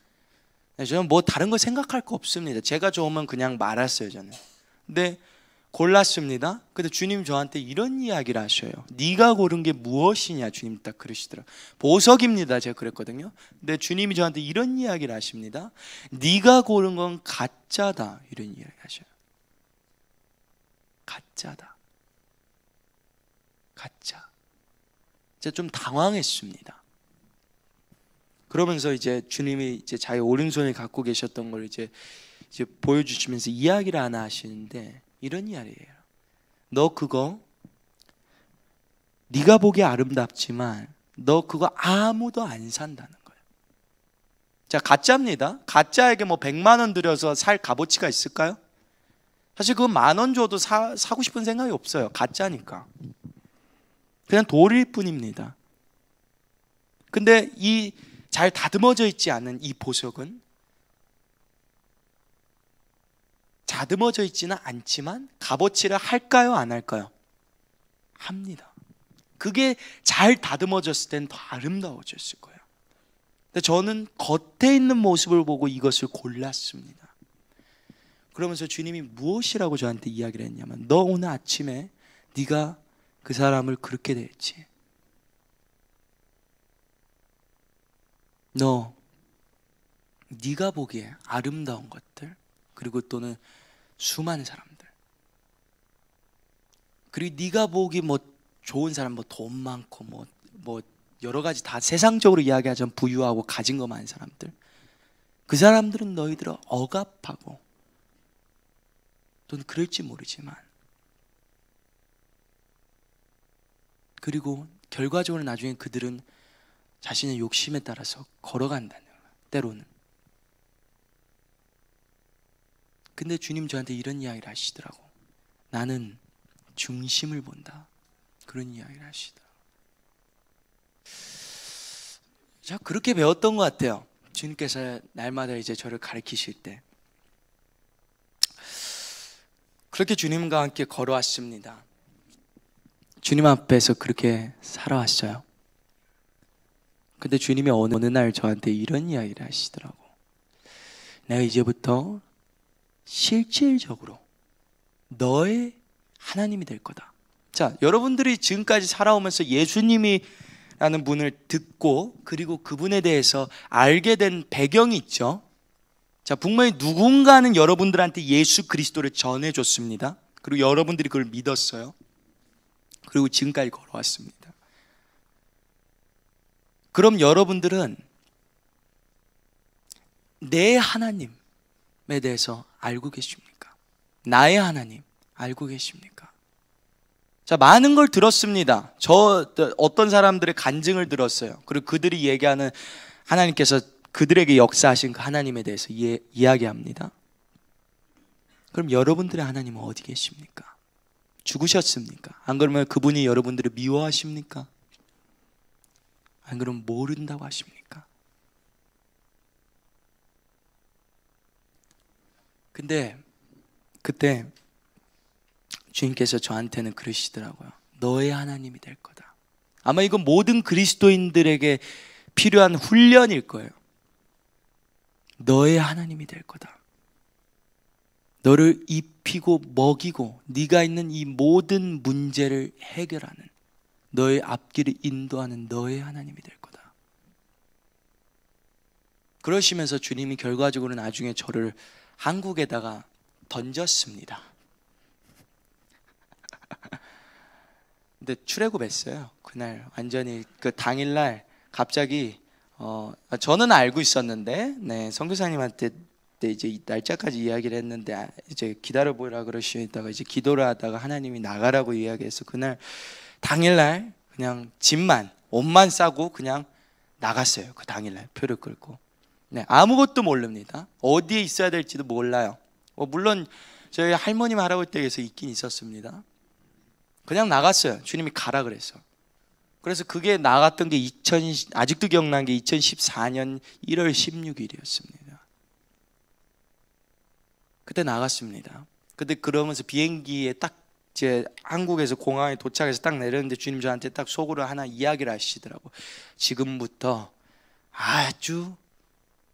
B: 저는 뭐 다른 거 생각할 거 없습니다. 제가 좋으면 그냥 말았어요, 저는. 근데 골랐습니다. 근데 주님 저한테 이런 이야기를 하셔요. 네가 고른 게 무엇이냐? 주님 딱 그러시더라고요. 보석입니다. 제가 그랬거든요. 근데 주님이 저한테 이런 이야기를 하십니다. 네가 고른 건 가짜다. 이런 이야기 하셔요. 가짜다. 가짜. 제가 좀 당황했습니다. 그러면서 이제 주님이 이제 자기 오른손에 갖고 계셨던 걸 이제 보여주시면서 이야기를 하나 하시는데 이런 이야기예요. 너 그거 네가 보기에 아름답지만 너 그거 아무도 안 산다는 거예요. 자, 가짜입니다. 가짜에게 뭐 100만 원 들여서 살 값어치가 있을까요? 사실 그거 10,000원 줘도 사고 싶은 생각이 없어요. 가짜니까. 그냥 돌일 뿐입니다. 근데 이 잘 다듬어져 있지 않은 이 보석은 다듬어져 있지는 않지만 값어치를 할까요? 안 할까요? 합니다. 그게 잘 다듬어졌을 땐 더 아름다워졌을 거예요. 근데 저는 겉에 있는 모습을 보고 이것을 골랐습니다. 그러면서 주님이 무엇이라고 저한테 이야기를 했냐면 너 오늘 아침에 네가 그 사람을 그렇게 대했지. 너 네가 보기에 아름다운 것들 그리고 또는 수많은 사람들 그리고 네가 보기 뭐 좋은 사람 뭐 돈 많고 뭐 여러 가지 다 세상적으로 이야기하자면 부유하고 가진 거 많은 사람들 그 사람들은 너희들을 억압하고 또는 그럴지 모르지만 그리고 결과적으로 나중에 그들은 자신의 욕심에 따라서 걸어간다는 거예요, 때로는. 근데 주님 저한테 이런 이야기를 하시더라고. 나는 중심을 본다. 그런 이야기를 하시더라고. 자, 그렇게 배웠던 것 같아요. 주님께서 날마다 이제 저를 가르치실 때. 그렇게 주님과 함께 걸어왔습니다. 주님 앞에서 그렇게 살아왔어요. 근데 주님이 어느 날 저한테 이런 이야기를 하시더라고. 내가 이제부터 실질적으로 너의 하나님이 될 거다. 자, 여러분들이 지금까지 살아오면서 예수님이라는 분을 듣고 그리고 그분에 대해서 알게 된 배경이 있죠. 자, 분명히 누군가는 여러분들한테 예수 그리스도를 전해줬습니다. 그리고 여러분들이 그걸 믿었어요. 그리고 지금까지 걸어왔습니다. 그럼 여러분들은 내 하나님에 대해서 알고 계십니까? 나의 하나님 알고 계십니까? 자, 많은 걸 들었습니다. 저 어떤 사람들의 간증을 들었어요. 그리고 그들이 얘기하는 하나님께서 그들에게 역사하신 그 하나님에 대해서 이야기합니다. 그럼 여러분들의 하나님은 어디 계십니까? 죽으셨습니까? 안 그러면 그분이 여러분들을 미워하십니까? 안 그러면 모른다고 하십니까? 근데 그때 주님께서 저한테는 그러시더라고요. 너의 하나님이 될 거다. 아마 이건 모든 그리스도인들에게 필요한 훈련일 거예요. 너의 하나님이 될 거다. 너를 입히고 먹이고 네가 있는 이 모든 문제를 해결하는, 너의 앞길을 인도하는 너의 하나님이 될 거다. 그러시면서 주님이 결과적으로 나중에 저를 한국에다가 던졌습니다. 근데 출애굽했어요. 그날 완전히 그 당일날 갑자기 저는 알고 있었는데, 네, 선교사님한테 이제 이 날짜까지 이야기를 했는데 이제 기다려 보라 그러시다가 이제 기도를 하다가 하나님이 나가라고 이야기해서 그날 당일날 그냥 짐만 옷만 싸고 그냥 나갔어요. 그 당일날 표를 끊고. 네, 아무것도 모릅니다. 어디에 있어야 될지도 몰라요. 물론 저희 할머님 할아버지 댁에서 있긴 있었습니다. 그냥 나갔어요. 주님이 가라 그랬어. 그래서 그게 나갔던 게 아직도 기억나는 게 2014년 1월 16일이었습니다. 그때 나갔습니다. 근데 그러면서 비행기에 딱 이제 한국에서 공항에 도착해서 딱 내렸는데 주님 저한테 딱 속으로 하나 이야기를 하시더라고. 지금부터 아주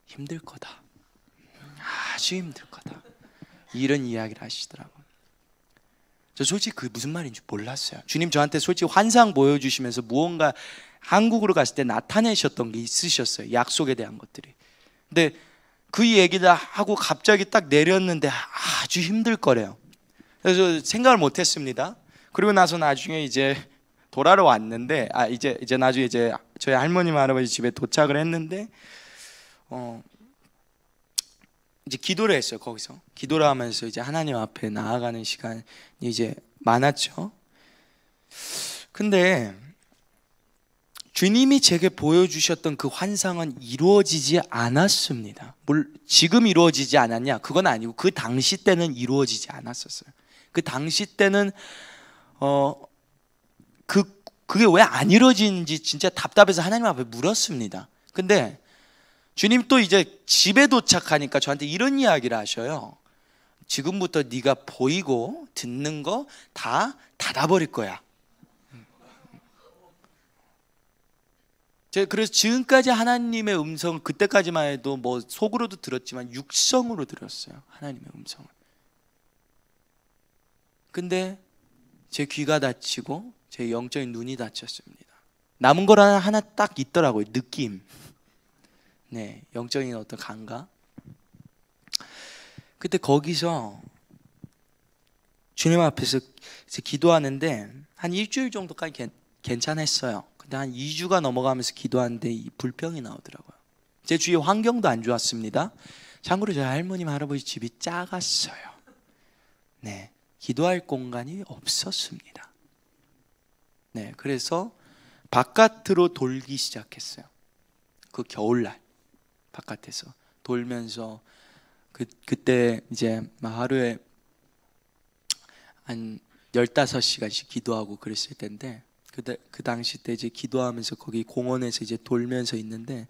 B: 힘들 거다. 아주 힘들 거다. 이런 이야기를 하시더라고. 저 솔직히 그게 무슨 말인지 몰랐어요. 주님 저한테 솔직히 환상 보여주시면서 무언가 한국으로 갔을 때 나타내셨던 게 있으셨어요. 약속에 대한 것들이. 근데 그 얘기를 하고 갑자기 딱 내렸는데 아주 힘들 거래요. 그래서 생각을 못했습니다. 그리고 나서 나중에 이제 돌아러 왔는데 이제 나중에 이제 저희 할머님 할아버지 집에 도착을 했는데 이제 기도를 했어요. 거기서 기도를 하면서 이제 하나님 앞에 나아가는 시간이 이제 많았죠. 근데 주님이 제게 보여주셨던 그 환상은 이루어지지 않았습니다. 지금 이루어지지 않았냐? 그건 아니고 그 당시 때는 이루어지지 않았었어요. 그 당시 때는 그게 왜 안 이루어지는지 진짜 답답해서 하나님 앞에 물었습니다. 근데 주님 또 이제 집에 도착하니까 저한테 이런 이야기를 하셔요. 지금부터 네가 보이고 듣는 거 다 닫아버릴 거야. 제가 그래서 지금까지 하나님의 음성, 그때까지만 해도 뭐 속으로도 들었지만 육성으로 들었어요. 하나님의 음성을. 근데 제 귀가 닫히고 제 영적인 눈이 닫혔습니다. 남은 거 하나 딱 있더라고요. 느낌. 네, 영적인 어떤 감각. 그때 거기서 주님 앞에서 이제 기도하는데 한 일주일 정도까지 괜찮았어요. 근데 한 2주가 넘어가면서 기도하는데 이 불평이 나오더라고요. 제 주위에 환경도 안 좋았습니다. 참고로 저희 할머님 할아버지 집이 작았어요. 네, 기도할 공간이 없었습니다. 네, 그래서 바깥으로 돌기 시작했어요. 그 겨울날 바깥에서 돌면서 그때 이제 하루에 한 15시간씩 기도하고 그랬을 텐데 그 당시 때 이제 기도하면서 거기 공원에서 이제 돌면서 있는데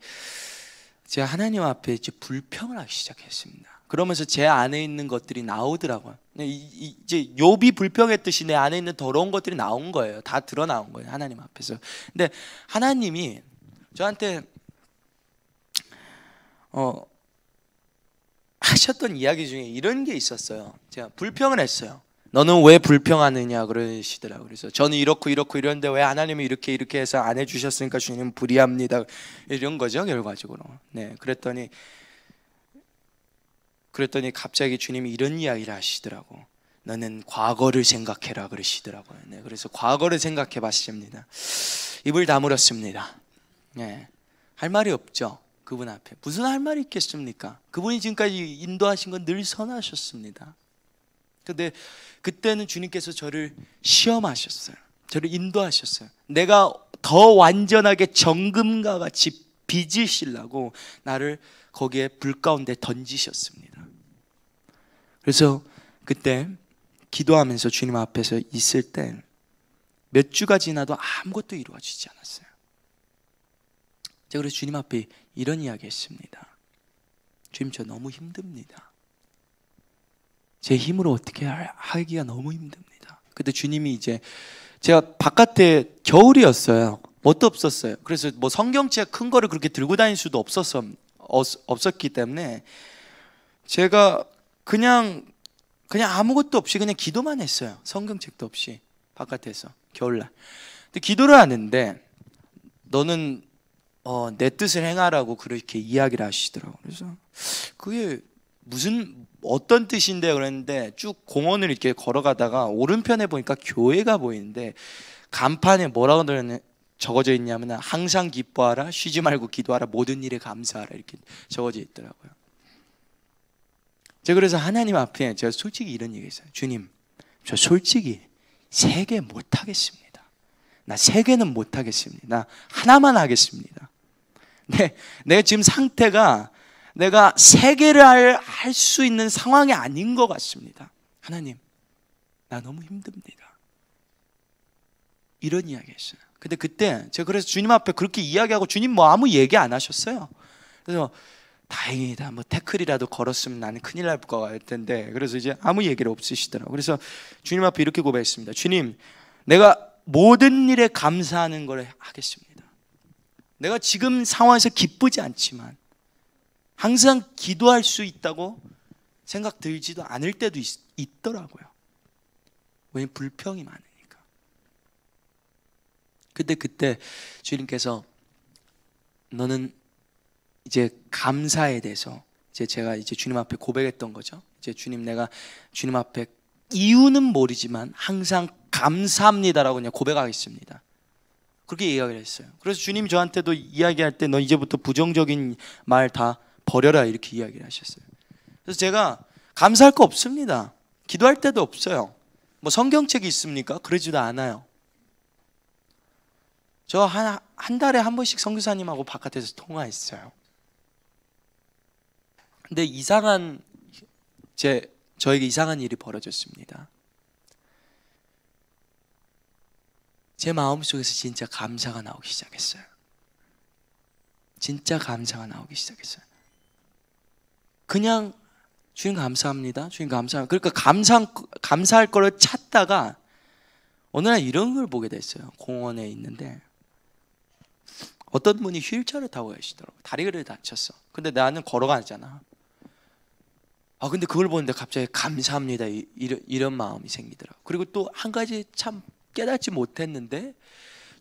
B: 제가 하나님 앞에 이제 불평을 하기 시작했습니다. 그러면서 제 안에 있는 것들이 나오더라고요. 이제 욥이 불평했듯이 내 안에 있는 더러운 것들이 나온 거예요. 다 드러나온 거예요, 하나님 앞에서. 근데 하나님이 저한테 하셨던 이야기 중에 이런 게 있었어요. 제가 불평을 했어요. 너는 왜 불평하느냐 그러시더라고요. 그래서 저는 이렇고 이런데 왜 하나님이 이렇게 해서 안 해주셨으니까 주님 불의합니다, 이런 거죠 결과적으로. 네, 그랬더니 갑자기 주님이 이런 이야기를 하시더라고. 너는 과거를 생각해라 그러시더라고요. 네, 그래서 과거를 생각해 봤습니다. 입을 다물었습니다. 네, 할 말이 없죠. 그분 앞에 무슨 할 말이 있겠습니까? 그분이 지금까지 인도하신 건 늘 선하셨습니다. 근데 그때는 주님께서 저를 시험하셨어요. 저를 인도하셨어요. 내가 더 완전하게 정금과 같이 빚으시려고 나를 거기에 불 가운데 던지셨습니다. 그래서 그때 기도하면서 주님 앞에서 있을 때 몇 주가 지나도 아무것도 이루어지지 않았어요. 제가 그래서 주님 앞에 이런 이야기 했습니다. 주님, 저 너무 힘듭니다. 제 힘으로 어떻게 하기가 너무 힘듭니다. 그때 주님이 이제 제가 바깥에 겨울이었어요. 뭣도 없었어요. 그래서 뭐 성경책 큰 거를 그렇게 들고 다닐 수도 없었기 때문에 제가 그냥 아무것도 없이 그냥 기도만 했어요. 성경책도 없이 바깥에서 겨울날. 근데 기도를 하는데 너는 내 뜻을 행하라고 그렇게 이야기를 하시더라고요. 그래서 그게 어떤 뜻인데 그랬는데 쭉 공원을 이렇게 걸어가다가 오른편에 보니까 교회가 보이는데 간판에 뭐라고 적어져 있냐면 항상 기뻐하라, 쉬지 말고 기도하라, 모든 일에 감사하라, 이렇게 적어져 있더라고요. 제가 그래서 하나님 앞에 제가 솔직히 이런 얘기했어요. 주님, 저 솔직히 3개 못하겠습니다. 나 3개는 못하겠습니다. 나 하나만 하겠습니다. 내가 지금 상태가 내가 3개를 할 수 있는 상황이 아닌 것 같습니다. 하나님, 나 너무 힘듭니다. 이런 이야기 했어요. 근데 그때 제가 그래서 주님 앞에 그렇게 이야기하고 주님 뭐 아무 얘기 안 하셨어요. 그래서 다행이다, 뭐 태클이라도 걸었으면 나는 큰일 날 것 같은데, 그래서 이제 아무 얘기를 없으시더라고요. 그래서 주님 앞에 이렇게 고백했습니다. 주님, 내가 모든 일에 감사하는 걸 하겠습니다. 내가 지금 상황에서 기쁘지 않지만 항상 기도할 수 있다고 생각 들지도 않을 때도 있더라고요. 왜냐면 불평이 많으니까. 그때 주님께서 너는 이제 감사에 대해서 제가 이제 주님 앞에 고백했던 거죠. 이제 주님, 내가 주님 앞에 이유는 모르지만 항상 감사합니다라고 그냥 고백하겠습니다. 그렇게 이야기를 했어요. 그래서 주님이 저한테도 이야기할 때 너 이제부터 부정적인 말 다 버려라, 이렇게 이야기를 하셨어요. 그래서 제가 감사할 거 없습니다. 기도할 때도 없어요. 뭐 성경책이 있습니까? 그러지도 않아요. 저 한 달에 한 번씩 선교사님하고 바깥에서 통화했어요. 근데 저에게 이상한 일이 벌어졌습니다. 제 마음속에서 진짜 감사가 나오기 시작했어요. 진짜 감사가 나오기 시작했어요. 그냥 주님 감사합니다, 주님 감사합니다. 그러니까 감사할 거를 찾다가 어느 날 이런 걸 보게 됐어요. 공원에 있는데 어떤 분이 휠체어를 타고 계시더라고요. 다리를 다쳤어. 근데 나는 걸어가잖아. 근데 그걸 보는데 갑자기 감사합니다, 이런 마음이 생기더라고요. 그리고 또 한 가지 참 깨닫지 못했는데,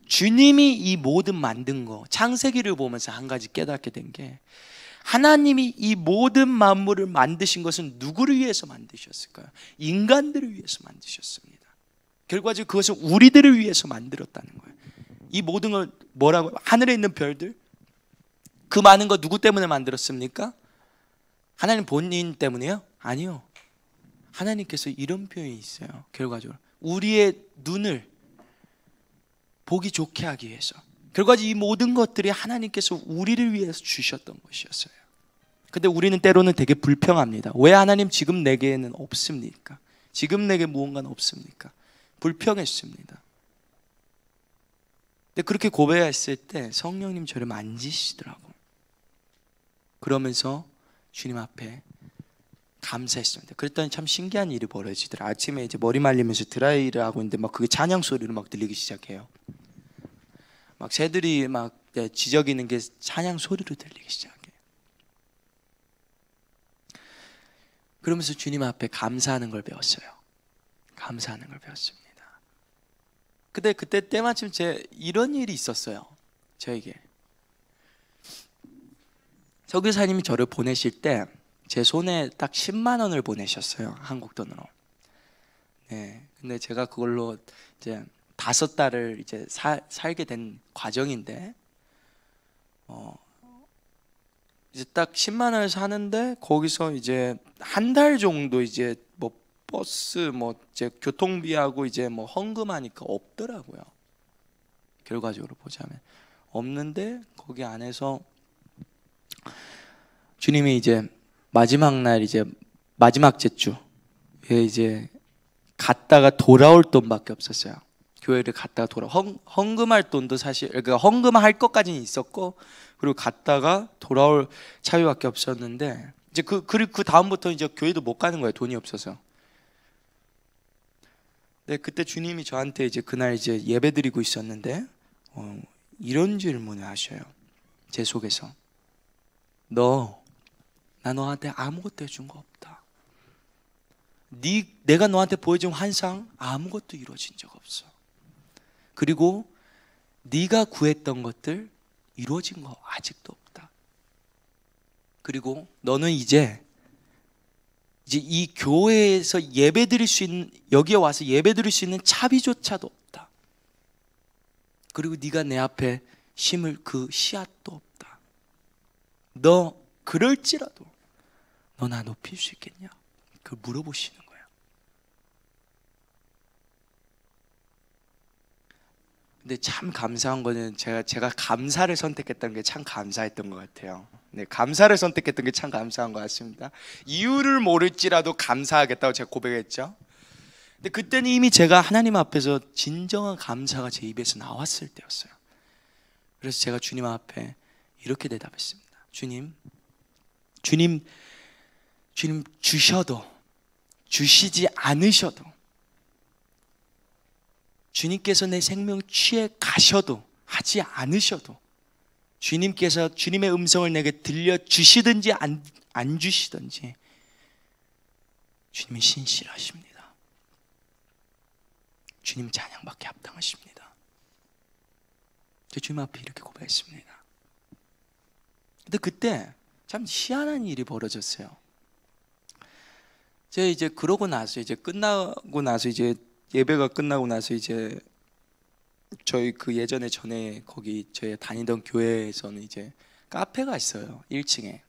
B: 주님이 이 모든 만든 거, 창세기를 보면서 한 가지 깨닫게 된 게, 하나님이 이 모든 만물을 만드신 것은 누구를 위해서 만드셨을까요? 인간들을 위해서 만드셨습니다. 결과적으로 그것은 우리들을 위해서 만들었다는 거예요. 이 모든 걸 뭐라고, 하늘에 있는 별들, 그 많은 거 누구 때문에 만들었습니까? 하나님 본인 때문이에요? 아니요. 하나님께서 이런 표현이 있어요. 결과적으로 우리의 눈을 보기 좋게 하기 위해서, 결과적으로 이 모든 것들이 하나님께서 우리를 위해서 주셨던 것이었어요. 근데 우리는 때로는 되게 불평합니다. 왜 하나님 지금 내게는 없습니까? 지금 내게 무언가는 없습니까? 불평했습니다. 근데 그렇게 고백했을 때 성령님 저를 만지시더라고. 그러면서 주님 앞에 감사했습니다. 그랬더니 참 신기한 일이 벌어지더라. 아침에 이제 머리 말리면서 드라이를 하고 있는데 막 그게 찬양 소리로 막 들리기 시작해요. 막 새들이 막 지저귀는 게 찬양 소리로 들리기 시작해요. 그러면서 주님 앞에 감사하는 걸 배웠어요. 감사하는 걸 배웠습니다. 근데 그때 때마침 이런 일이 있었어요. 저에게 설교사님이 저를 보내실 때 제 손에 딱 10만 원을 보내셨어요. 한국 돈으로. 네, 근데 제가 그걸로 이제 5달을 이제 살게 된 과정인데, 이제 딱 10만 원을 사는데 거기서 이제 한 달 정도 이제 뭐 버스 뭐 이제 교통비하고 이제 뭐 헌금하니까 없더라고요. 결과적으로 보자면 없는데 거기 안에서 주님이 이제 마지막 날 이제 마지막 제주에 이제 갔다가 돌아올 돈밖에 없었어요. 교회를 갔다가 헌금할 돈도 사실 그러니까 헌금할 것까지는 있었고, 그리고 갔다가 돌아올 차비밖에 없었는데 이제 그리고 그 다음부터 이제 교회도 못 가는 거예요. 돈이 없어서. 네, 그때 주님이 저한테 이제 그날 이제 예배드리고 있었는데 이런 질문을 하셔요. 제 속에서 나 너한테 아무것도 해준 거 없다. 내가 너한테 보여준 환상 아무것도 이루어진 적 없어. 그리고 네가 구했던 것들 이루어진 거 아직도 없다. 그리고 너는 이제 이 교회에서 예배드릴 수 있는, 여기에 와서 예배드릴 수 있는 차비조차도 없다. 그리고 네가 내 앞에 심을 그 씨앗도 없다. 너 그럴지라도 너 나 높일 수 있겠냐? 그걸 물어보시는 거예요. 근데 참 감사한 거는 제가 감사를 선택했다는 게 참 감사했던 것 같아요. 네, 감사를 선택했던 게 참 감사한 것 같습니다. 이유를 모를지라도 감사하겠다고 제가 고백했죠. 근데 그때는 이미 제가 하나님 앞에서 진정한 감사가 제 입에서 나왔을 때였어요. 그래서 제가 주님 앞에 이렇게 대답했습니다. 주님 주셔도 주시지 않으셔도, 주님께서 내 생명 취해 가셔도 하지 않으셔도, 주님께서 주님의 음성을 내게 들려주시든지 안 주시든지 주님이 신실하십니다. 주님 찬양받기 합당하십니다. 저 주님 앞에 이렇게 고백했습니다. 근데 그때 참 희한한 일이 벌어졌어요. 제가 이제 그러고 나서 이제 끝나고 나서 이제 예배가 끝나고 나서 이제 저희 그 예전에 전에 거기 저희 다니던 교회에서는 이제 카페가 있어요. 1층에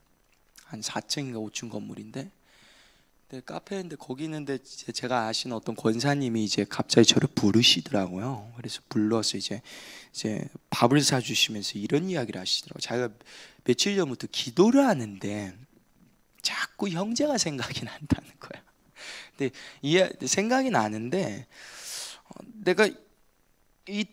B: 한 4층인가 5층 건물인데, 근데 카페인데 거기 있는데 제가 아시는 어떤 권사님이 이제 갑자기 저를 부르시더라고요. 그래서 불러서 이제 밥을 사주시면서 이런 이야기를 하시더라고요. 자기가 며칠 전부터 기도를 하는데 자꾸 형제가 생각이 난다는 거야. 근데 생각이 나는데 내가 이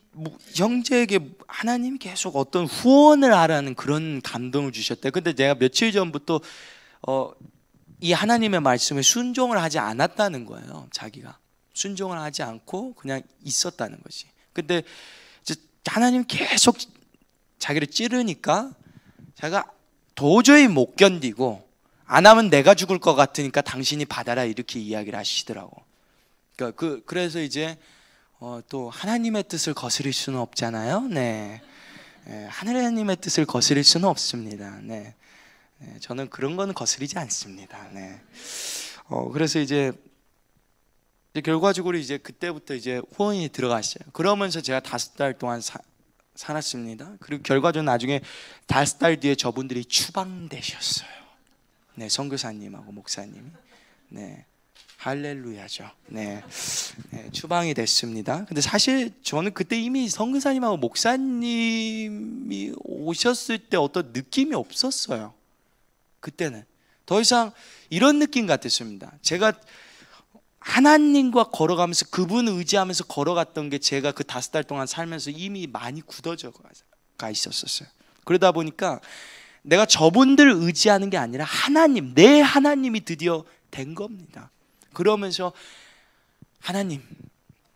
B: 형제에게 하나님이 계속 어떤 후원을 하라는 그런 감동을 주셨대. 근데 내가 며칠 전부터 이 하나님의 말씀에 순종을 하지 않았다는 거예요. 자기가 순종을 하지 않고 그냥 있었다는 거지. 근데 이제 하나님 계속 자기를 찌르니까 자기가 도저히 못 견디고, 안 하면 내가 죽을 것 같으니까 당신이 받아라, 이렇게 이야기를 하시더라고. 그래서 이제 또 하나님의 뜻을 거스릴 수는 없잖아요. 네, 하나님의 뜻을 거스릴 수는 없습니다. 네, 저는 그런 거는 거스리지 않습니다. 네, 그래서 이제 결과적으로 이제 그때부터 이제 후원이 들어갔어요. 그러면서 제가 5달 동안 살았습니다. 그리고 결과적으로 나중에 5달 뒤에 저분들이 추방되셨어요. 네, 선교사님하고 목사님이. 네, 할렐루야죠. 네. 네, 추방이 됐습니다. 근데 사실 저는 그때 이미 선교사님하고 목사님이 오셨을 때 어떤 느낌이 없었어요. 그때는 더 이상 이런 느낌 같았습니다. 제가 하나님과 걸어가면서 그분 의지하면서 걸어갔던 게 제가 그 5달 동안 살면서 이미 많이 굳어져 가 있었어요. 그러다 보니까 내가 저분들 의지하는 게 아니라 하나님, 내 하나님이 드디어 된 겁니다. 그러면서 하나님,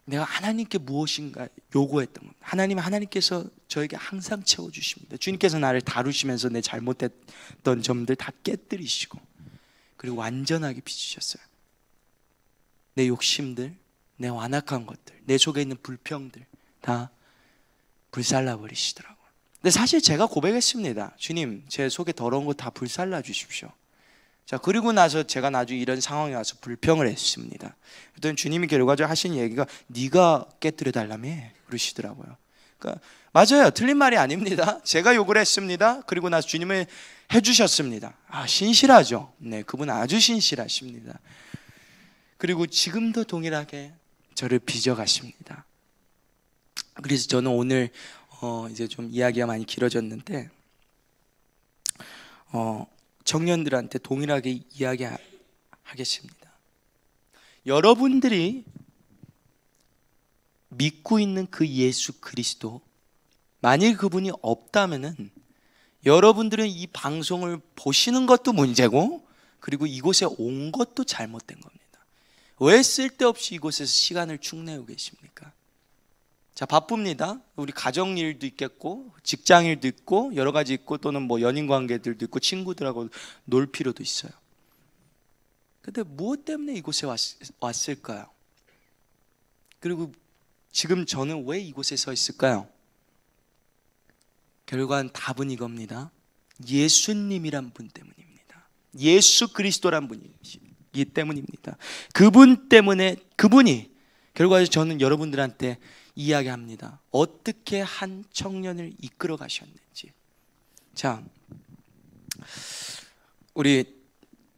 B: 내가 하나님께 무엇인가 요구했던 겁니다. 하나님께서 저에게 항상 채워주십니다. 주님께서 나를 다루시면서 내 잘못했던 점들 다 깨뜨리시고, 그리고 완전하게 비추셨어요. 내 욕심들, 내 완악한 것들, 내 속에 있는 불평들 다 불살라 버리시더라고요. 근데 사실 제가 고백했습니다. 주님, 제 속에 더러운 거 다 불살라 주십시오. 자, 그리고 나서 제가 나중에 이런 상황에 와서 불평을 했습니다. 그랬더니 주님이 결과적으로 하신 얘기가 네가 깨뜨려 달라며 그러시더라고요. 그러니까 맞아요. 틀린 말이 아닙니다. 제가 욕을 했습니다. 그리고 나서 주님을 해주셨습니다. 아, 신실하죠. 네, 그분 아주 신실하십니다. 그리고 지금도 동일하게 저를 빚어가십니다. 그래서 저는 오늘 이제 좀 이야기가 많이 길어졌는데 청년들한테 동일하게 이야기하겠습니다. 여러분들이 믿고 있는 그 예수 그리스도, 만일 그분이 없다면은 여러분들은 이 방송을 보시는 것도 문제고, 그리고 이곳에 온 것도 잘못된 겁니다. 왜 쓸데없이 이곳에서 시간을 축내고 계십니까? 자, 바쁩니다. 우리 가정 일도 있겠고, 직장 일도 있고, 여러 가지 있고, 또는 뭐 연인 관계들도 있고, 친구들하고 놀 필요도 있어요. 근데 무엇 때문에 이곳에 왔을까요? 그리고 지금 저는 왜 이곳에 서 있을까요? 결과는 답은 이겁니다. 예수님이란 분 때문입니다. 예수 그리스도란 분이기 때문입니다. 그분 때문에, 그분이 결과적으로 저는 여러분들한테 이야기합니다. 어떻게 한 청년을 이끌어 가셨는지. 자, 우리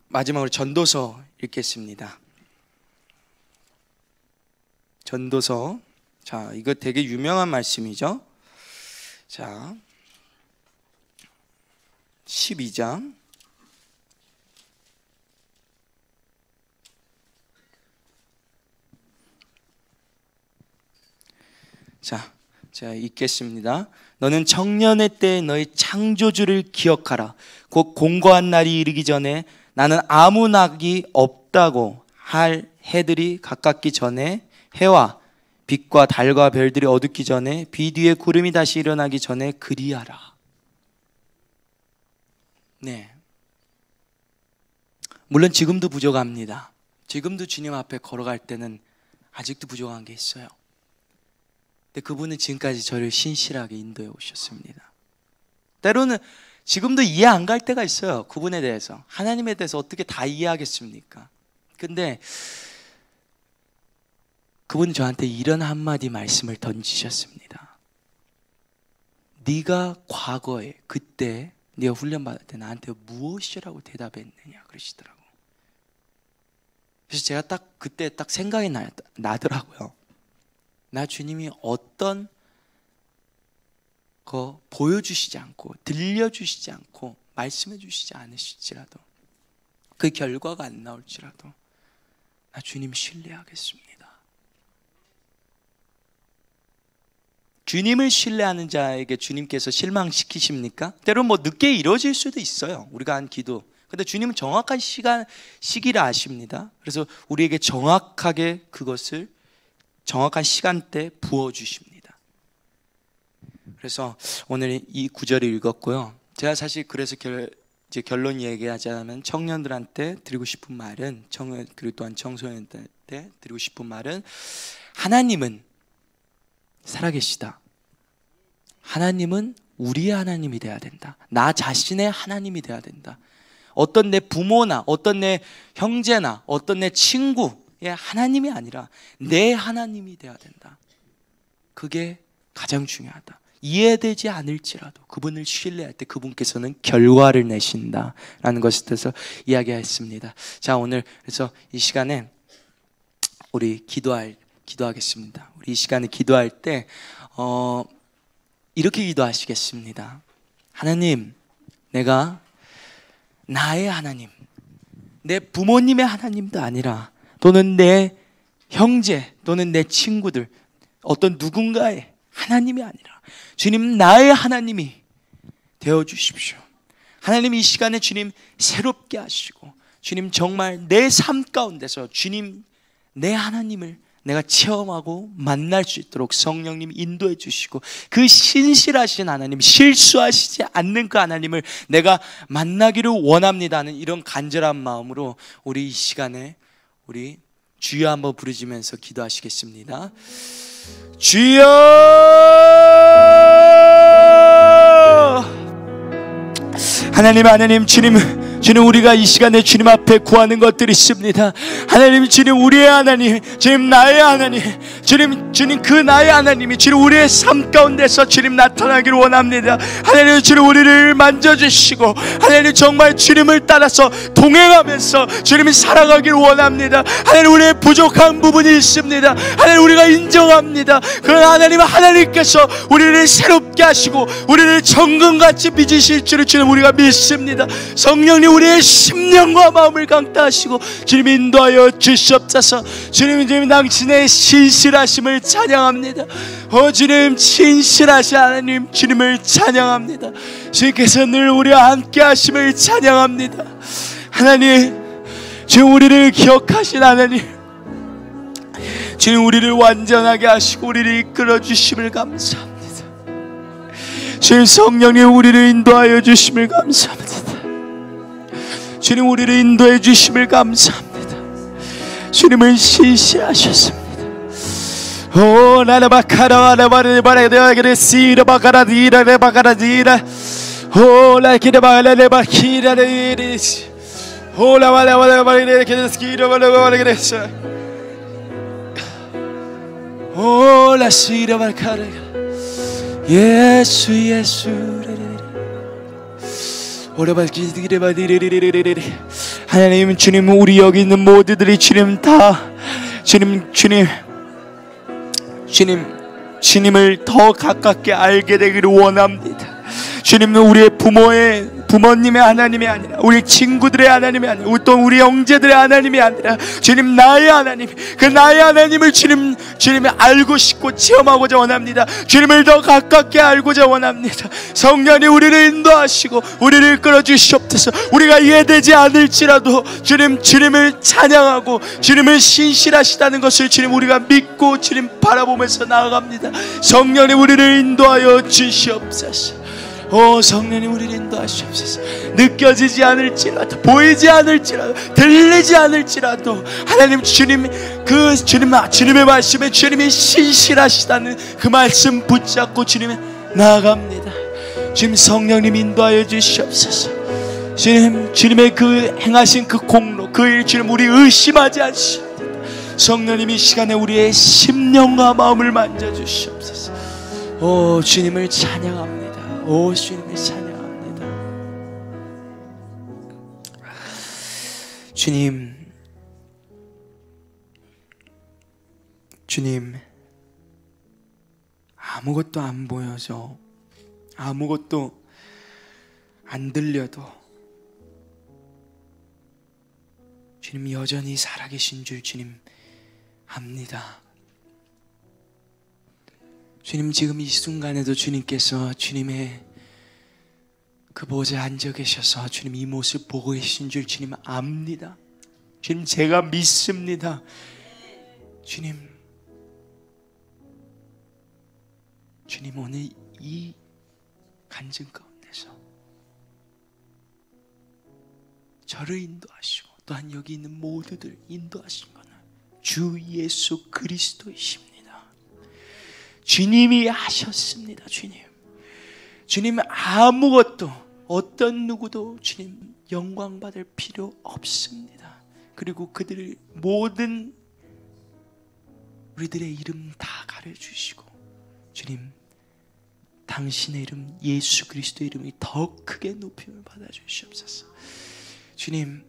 B: 마지막으로 전도서 읽겠습니다. 전도서. 자, 이거 되게 유명한 말씀이죠. 자, 12장. 자, 제가 읽겠습니다. 너는 청년의 때에 너의 창조주를 기억하라. 곧 공고한 날이 이르기 전에 나는 아무 낙이 없다고 할 해들이 가깝기 전에, 해와 빛과 달과 별들이 어둡기 전에, 비 뒤에 구름이 다시 일어나기 전에 그리하라. 네, 물론 지금도 부족합니다. 지금도 주님 앞에 걸어갈 때는 아직도 부족한 게 있어요. 근데 그분은 지금까지 저를 신실하게 인도해 오셨습니다. 때로는 지금도 이해 안 갈 때가 있어요. 그분에 대해서, 하나님에 대해서 어떻게 다 이해하겠습니까? 근데 그분은 저한테 이런 한마디 말씀을 던지셨습니다. 네가 과거에, 그때 네가 훈련받을 때 나한테 무엇이라고 대답했느냐 그러시더라고. 그래서 제가 딱 그때 딱 생각이 나더라고요. 나 주님이 어떤 거 보여주시지 않고, 들려주시지 않고, 말씀해 주시지 않으실지라도, 그 결과가 안 나올지라도 나 주님 신뢰하겠습니다. 주님을 신뢰하는 자에게 주님께서 실망시키십니까? 때로는 뭐 늦게 이루어질 수도 있어요, 우리가 한 기도. 근데 주님은 정확한 시기를 아십니다. 그래서 우리에게 정확하게 그것을 정확한 시간대에 부어주십니다. 그래서 오늘 이 구절을 읽었고요. 제가 사실 그래서 이제 결론 얘기하자면 청년들한테 드리고 싶은 말은, 그리고 또한 청소년들한테 드리고 싶은 말은, 하나님은 살아계시다. 하나님은 우리의 하나님이 돼야 된다. 나 자신의 하나님이 돼야 된다. 어떤 내 부모나 어떤 내 형제나 어떤 내 친구의 하나님이 아니라 내 하나님이 돼야 된다. 그게 가장 중요하다. 이해되지 않을지라도 그분을 신뢰할 때 그분께서는 결과를 내신다라는 것에 대해서 이야기했습니다. 자, 오늘 그래서 이 시간에 우리 기도하겠습니다. 우리 이 시간에 기도할 때 이렇게 기도하시겠습니다. 하나님, 내가 나의 하나님, 내 부모님의 하나님도 아니라, 또는 내 형제 또는 내 친구들, 어떤 누군가의 하나님이 아니라 주님, 나의 하나님이 되어주십시오. 하나님, 이 시간에 주님 새롭게 하시고, 주님 정말 내 삶 가운데서 주님 내 하나님을 내가 체험하고 만날 수 있도록 성령님 인도해 주시고, 그 신실하신 하나님, 실수하시지 않는 그 하나님을 내가 만나기를 원합니다 하는 이런 간절한 마음으로 우리 이 시간에 우리 주여 한번 부르시면서 기도하시겠습니다. 주여! 하나님, 주님, 우리가 이 시간에 주님 앞에 구하는 것들이 있습니다. 하나님, 주님, 우리의 하나님, 주님, 나의 하나님, 주님, 그 나의 하나님이 주님 우리의 삶 가운데서 주님 나타나기를 원합니다. 하나님, 주님, 우리를 만져주시고, 하나님, 정말 주님을 따라서 동행하면서 주님이 살아가기를 원합니다. 하나님, 우리의 부족한 부분이 있습니다. 하나님, 우리가 인정합니다. 그러나 하나님, 하나님께서 우리를 새롭게 하시고 우리를 정금같이 빚으실 줄을 주님 우리가 믿습니다. 성령님, 우리의 심령과 마음을 강타하시고 주님 인도하여 주시옵소서. 주님, 당신의 신실하심을 찬양합니다. 주님, 신실하신 하나님, 주님을 찬양합니다. 주님께서 늘 우리와 함께 하심을 찬양합니다. 하나님, 주님, 우리를 기억하신 하나님, 주님, 우리를 완전하게 하시고 우리를 이끌어 주심을 감사합니다. 주님, 성령님, 우리를 인도하여 주심을 감사합니다. 주님, 우리를 인도해 주심을 감사합니다. 주님은 신실하셨습니다. 오 나라바카라 나바레바레데아게레시라 바카라디라 레바카라디라 오 라키레바레바키라레리시 오 라바레바레바레게레스키라 바레바레게레사 오 라시라 바카라 예수 하나님, 주님, 우리 여기 있는 모두들이 주님 다 주님을 더 가깝게 알게 되기를 원합니다. 주님은 우리의 부모님의 하나님이 아니라, 우리 친구들의 하나님이 아니라, 또 우리 형제들의 하나님이 아니라 주님 나의 하나님, 그 나의 하나님을 주님이 알고 싶고 체험하고자 원합니다. 주님을 더 가깝게 알고자 원합니다. 성령님, 우리를 인도하시고 우리를 이끌어 주시옵소서. 우리가 이해되지 않을지라도 주님을 찬양하고 주님을 신실하시다는 것을 주님 우리가 믿고 주님 바라보면서 나아갑니다. 성령님, 우리를 인도하여 주시옵소서. 성령님, 우리를 인도하시옵소서. 느껴지지 않을지라도, 보이지 않을지라도, 들리지 않을지라도 하나님, 주님의 말씀에 주님이 신실하시다는 그 말씀 붙잡고 주님의 나아갑니다. 주님, 성령님 인도하여 주시옵소서. 주님의 그 행하신 그 공로, 그 일 주님 우리 의심하지 않습니다. 성령님, 이 시간에 우리의 심령과 마음을 만져주시옵소서. 주님을 찬양합니다. 주님을 찬양합니다. 주님, 아무것도 안 보여서, 아무것도 안 들려도 주님 여전히 살아계신 줄 주님 압니다. 주님, 지금 이 순간에도 주님께서 주님의 그 보좌에 앉아 계셔서 주님 이 모습 보고 계신 줄 주님 압니다. 주님, 제가 믿습니다. 주님 오늘 이 간증 가운데서 저를 인도하시고 또한 여기 있는 모두들 인도하신 것은 주 예수 그리스도이십니다. 주님이 하셨습니다. 주님 아무것도, 어떤 누구도 주님 영광 받을 필요 없습니다. 그리고 그들의 모든 우리들의 이름 다 가려주시고 주님, 당신의 이름 예수 그리스도의 이름이 더 크게 높임을 받아주시옵소서. 주님,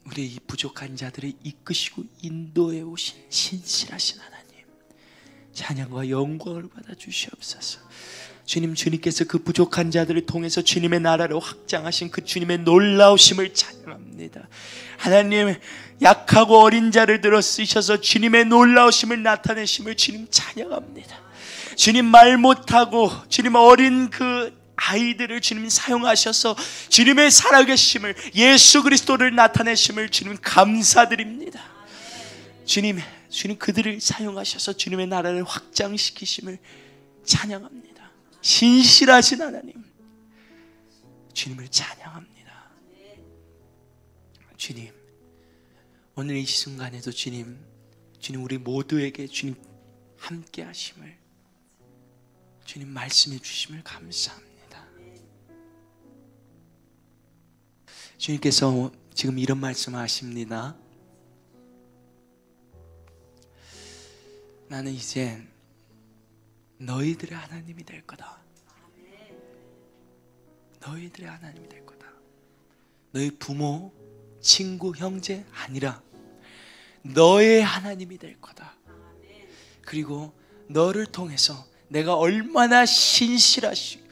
B: 우리 이 부족한 자들을 이끄시고 인도해 오신 신실하신 하나님, 찬양과 영광을 받아 주시옵소서. 주님, 주님께서 그 부족한 자들을 통해서 주님의 나라를 확장하신 그 주님의 놀라우심을 찬양합니다. 하나님, 약하고 어린 자를 들어 쓰셔서 주님의 놀라우심을 나타내심을 주님 찬양합니다. 주님, 말 못하고 주님 어린 그 아이들을 주님 사용하셔서 주님의 살아계심을, 예수 그리스도를 나타내심을 주님 감사드립니다. 주님 그들을 사용하셔서 주님의 나라를 확장시키심을 찬양합니다. 신실하신 하나님, 주님을 찬양합니다. 주님, 오늘 이 순간에도 주님 우리 모두에게 주님 함께 하심을, 주님 말씀해 주심을 감사합니다. 주님께서 지금 이런 말씀을 하십니다. 나는 이제 너희들의 하나님이 될 거다. 너희들의 하나님이 될 거다. 너희 부모, 친구, 형제 아니라 너의 하나님이 될 거다. 그리고 너를 통해서 내가 얼마나 신실하고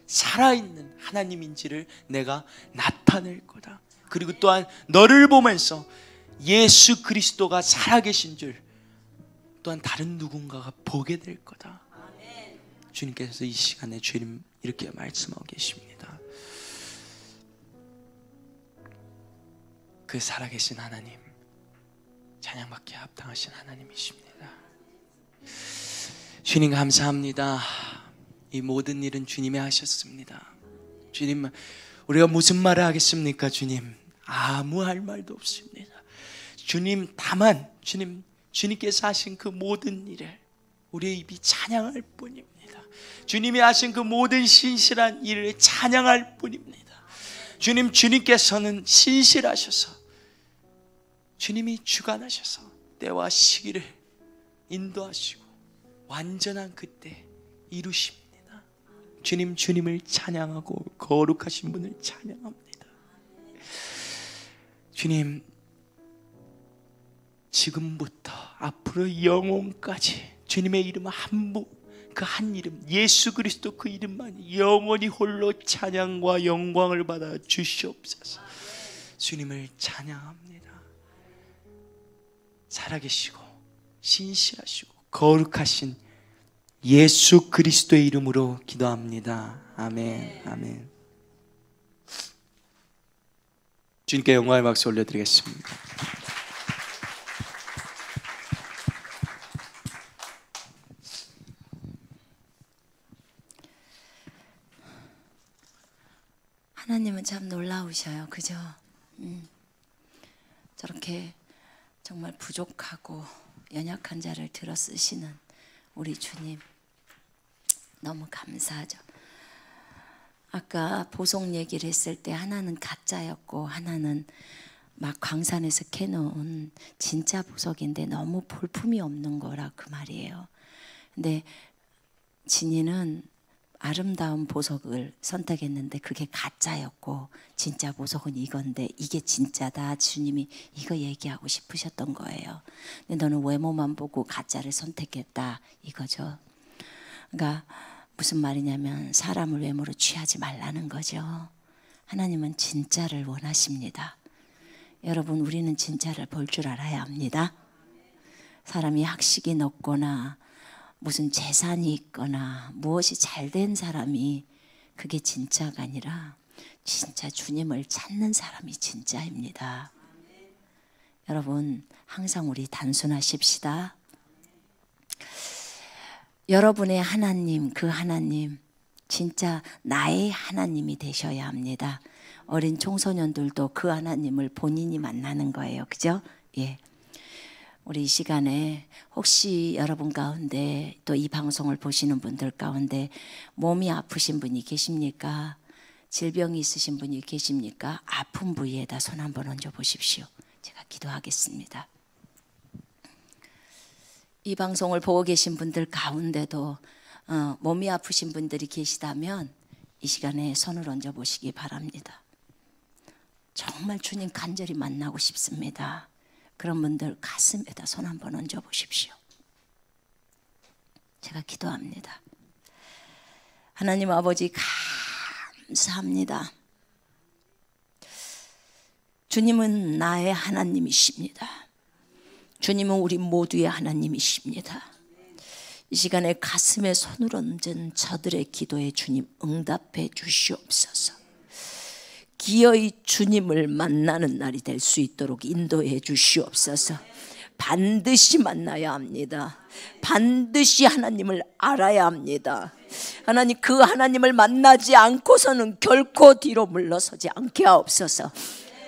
B: 살아있는 하나님인지를 내가 나타낼 거다. 그리고 또한 너를 보면서 예수 그리스도가 살아계신 줄 또한 다른 누군가가 보게 될 거다. 주님께서 이 시간에 주님 이렇게 말씀하고 계십니다. 그 살아계신 하나님, 찬양받기에 합당하신 하나님이십니다. 주님 감사합니다. 이 모든 일은 주님이 하셨습니다. 주님, 우리가 무슨 말을 하겠습니까? 주님, 아무 할 말도 없습니다. 주님, 다만 주님께서 하신 그 모든 일을 우리의 입이 찬양할 뿐입니다. 주님이 하신 그 모든 신실한 일을 찬양할 뿐입니다. 주님께서는 신실하셔서 주님이 주관하셔서 때와 시기를 인도하시고 완전한 그때 이루십니다. 주님을 찬양하고 거룩하신 분을 찬양합니다. 주님, 지금부터 앞으로 영원까지 주님의 이름 그 한 이름, 예수 그리스도 그 이름만 영원히 홀로 찬양과 영광을 받아 주시옵소서. 주님을 찬양합니다. 살아계시고 신실하시고 거룩하신 예수 그리스도의 이름으로 기도합니다. 아멘. 아멘. 주님께 영광의 박수 올려드리겠습니다.
A: 하나님은 참 놀라우셔요. 그죠? 저렇게 정말 부족하고 연약한 자를 들어 쓰시는 우리 주님 너무 감사하죠. 아까 보석 얘기를 했을 때 하나는 가짜였고 하나는 막 광산에서 캐놓은 진짜 보석인데 너무 볼품이 없는 거라 그 말이에요. 근데 진이는 아름다운 보석을 선택했는데 그게 가짜였고 진짜 보석은 이건데 이게 진짜다. 주님이 이거 얘기하고 싶으셨던 거예요. 근데 너는 외모만 보고 가짜를 선택했다 이거죠. 그러니까 무슨 말이냐면 사람을 외모로 취하지 말라는 거죠. 하나님은 진짜를 원하십니다. 여러분, 우리는 진짜를 볼 줄 알아야 합니다. 사람이 학식이 높거나 무슨 재산이 있거나 무엇이 잘된 사람이 그게 진짜가 아니라 진짜 주님을 찾는 사람이 진짜입니다. 여러분, 항상 우리 단순하십시다. 여러분의 하나님, 그 하나님 진짜 나의 하나님이 되셔야 합니다. 어린 청소년들도 그 하나님을 본인이 만나는 거예요. 그죠? 예. 우리 이 시간에 혹시 여러분 가운데 또 이 방송을 보시는 분들 가운데 몸이 아프신 분이 계십니까? 질병이 있으신 분이 계십니까? 아픈 부위에다 손 한번 얹어 보십시오. 제가 기도하겠습니다. 이 방송을 보고 계신 분들 가운데도 몸이 아프신 분들이 계시다면 이 시간에 손을 얹어 보시기 바랍니다. 정말 주님 간절히 만나고 싶습니다. 그런 분들 가슴에다 손 한번 얹어 보십시오. 제가 기도합니다. 하나님 아버지 감사합니다. 주님은 나의 하나님이십니다. 주님은 우리 모두의 하나님이십니다. 이 시간에 가슴에 손을 얹은 저들의 기도에 주님 응답해 주시옵소서. 기어이 주님을 만나는 날이 될 수 있도록 인도해 주시옵소서. 반드시 만나야 합니다. 반드시 하나님을 알아야 합니다. 하나님, 그 하나님을 만나지 않고서는 결코 뒤로 물러서지 않게 하옵소서.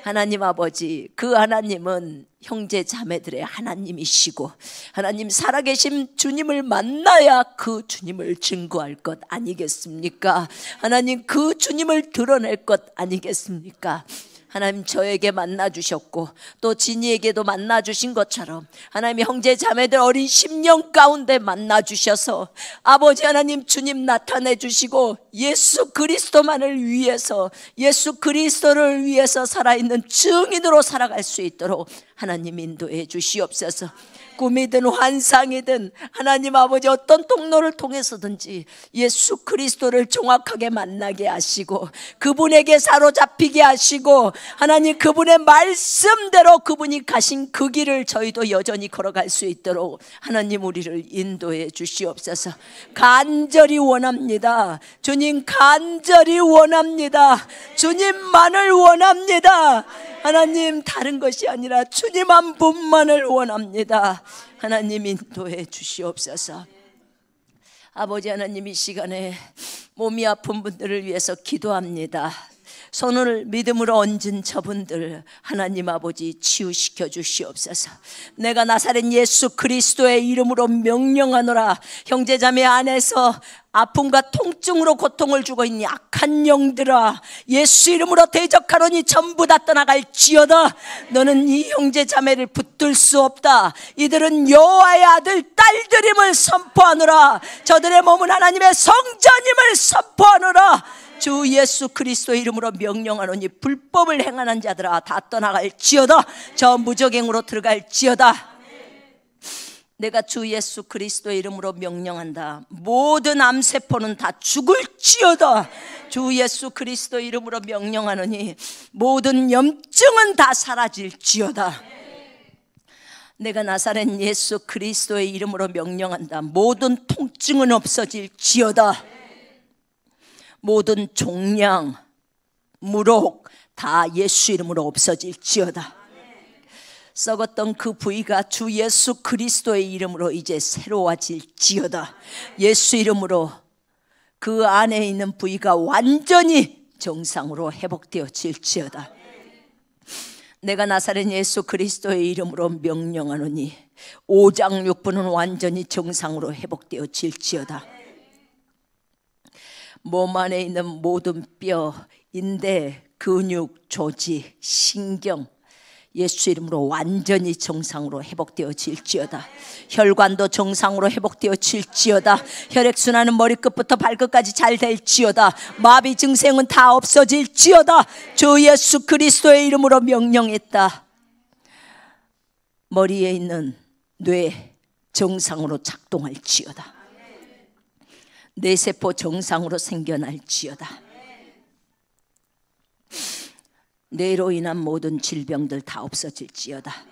A: 하나님 아버지, 그 하나님은 형제 자매들의 하나님이시고 하나님 살아계신 주님을 만나야 그 주님을 증거할 것 아니겠습니까? 하나님, 그 주님을 드러낼 것 아니겠습니까? 하나님, 저에게 만나주셨고 또 진이에게도 만나주신 것처럼 하나님 형제 자매들 어린 심령 가운데 만나주셔서 아버지 하나님, 주님 나타내 주시고 예수 그리스도만을 위해서, 예수 그리스도를 위해서 살아있는 증인으로 살아갈 수 있도록 하나님 인도해 주시옵소서. 꿈이든 환상이든 하나님 아버지 어떤 통로를 통해서든지 예수 그리스도를 정확하게 만나게 하시고 그분에게 사로잡히게 하시고 하나님, 그분의 말씀대로 그분이 가신 그 길을 저희도 여전히 걸어갈 수 있도록 하나님 우리를 인도해 주시옵소서. 간절히 원합니다. 주님, 간절히 원합니다. 주님만을 원합니다. 하나님, 다른 것이 아니라 주님 한 분만을 원합니다. 하나님 인도해 주시옵소서. 아버지 하나님, 이 시간에 몸이 아픈 분들을 위해서 기도합니다. 손을 믿음으로 얹은 저분들 하나님 아버지 치유시켜 주시옵소서. 내가 나사렛 예수 그리스도의 이름으로 명령하노라. 형제자매 안에서 아픔과 통증으로 고통을 주고 있는 악한 영들아, 예수 이름으로 대적하노니 전부 다 떠나갈지어다. 너는 이 형제자매를 붙들 수 없다. 이들은 여호와의 아들 딸들임을 선포하노라. 저들의 몸은 하나님의 성전임을 선포하노라. 주 예수 그리스도의 이름으로 명령하노니 불법을 행하는 자들아 다 떠나갈지어다. 저 무적행으로 들어갈지어다. 내가 주 예수 그리스도의 이름으로 명령한다. 모든 암세포는 다 죽을지어다. 주 예수 그리스도의 이름으로 명령하노니 모든 염증은 다 사라질지어다. 내가 나사렛 예수 그리스도의 이름으로 명령한다. 모든 통증은 없어질지어다. 모든 종양, 무록 다 예수 이름으로 없어질지어다. 썩었던 그 부위가 주 예수 그리스도의 이름으로 이제 새로워질지어다. 예수 이름으로 그 안에 있는 부위가 완전히 정상으로 회복되어질지어다. 내가 나사렛 예수 그리스도의 이름으로 명령하노니 오장육부는 완전히 정상으로 회복되어질지어다. 몸 안에 있는 모든 뼈, 인대, 근육, 조직, 신경 예수 이름으로 완전히 정상으로 회복되어질지어다. 혈관도 정상으로 회복되어질지어다. 혈액순환은 머리끝부터 발끝까지 잘 될지어다. 마비 증세는 다 없어질지어다. 주 예수 그리스도의 이름으로 명령했다. 머리에 있는 뇌 정상으로 작동할지어다. 뇌세포 정상으로 생겨날지어다. 뇌로 인한 모든 질병들 다 없어질지어다.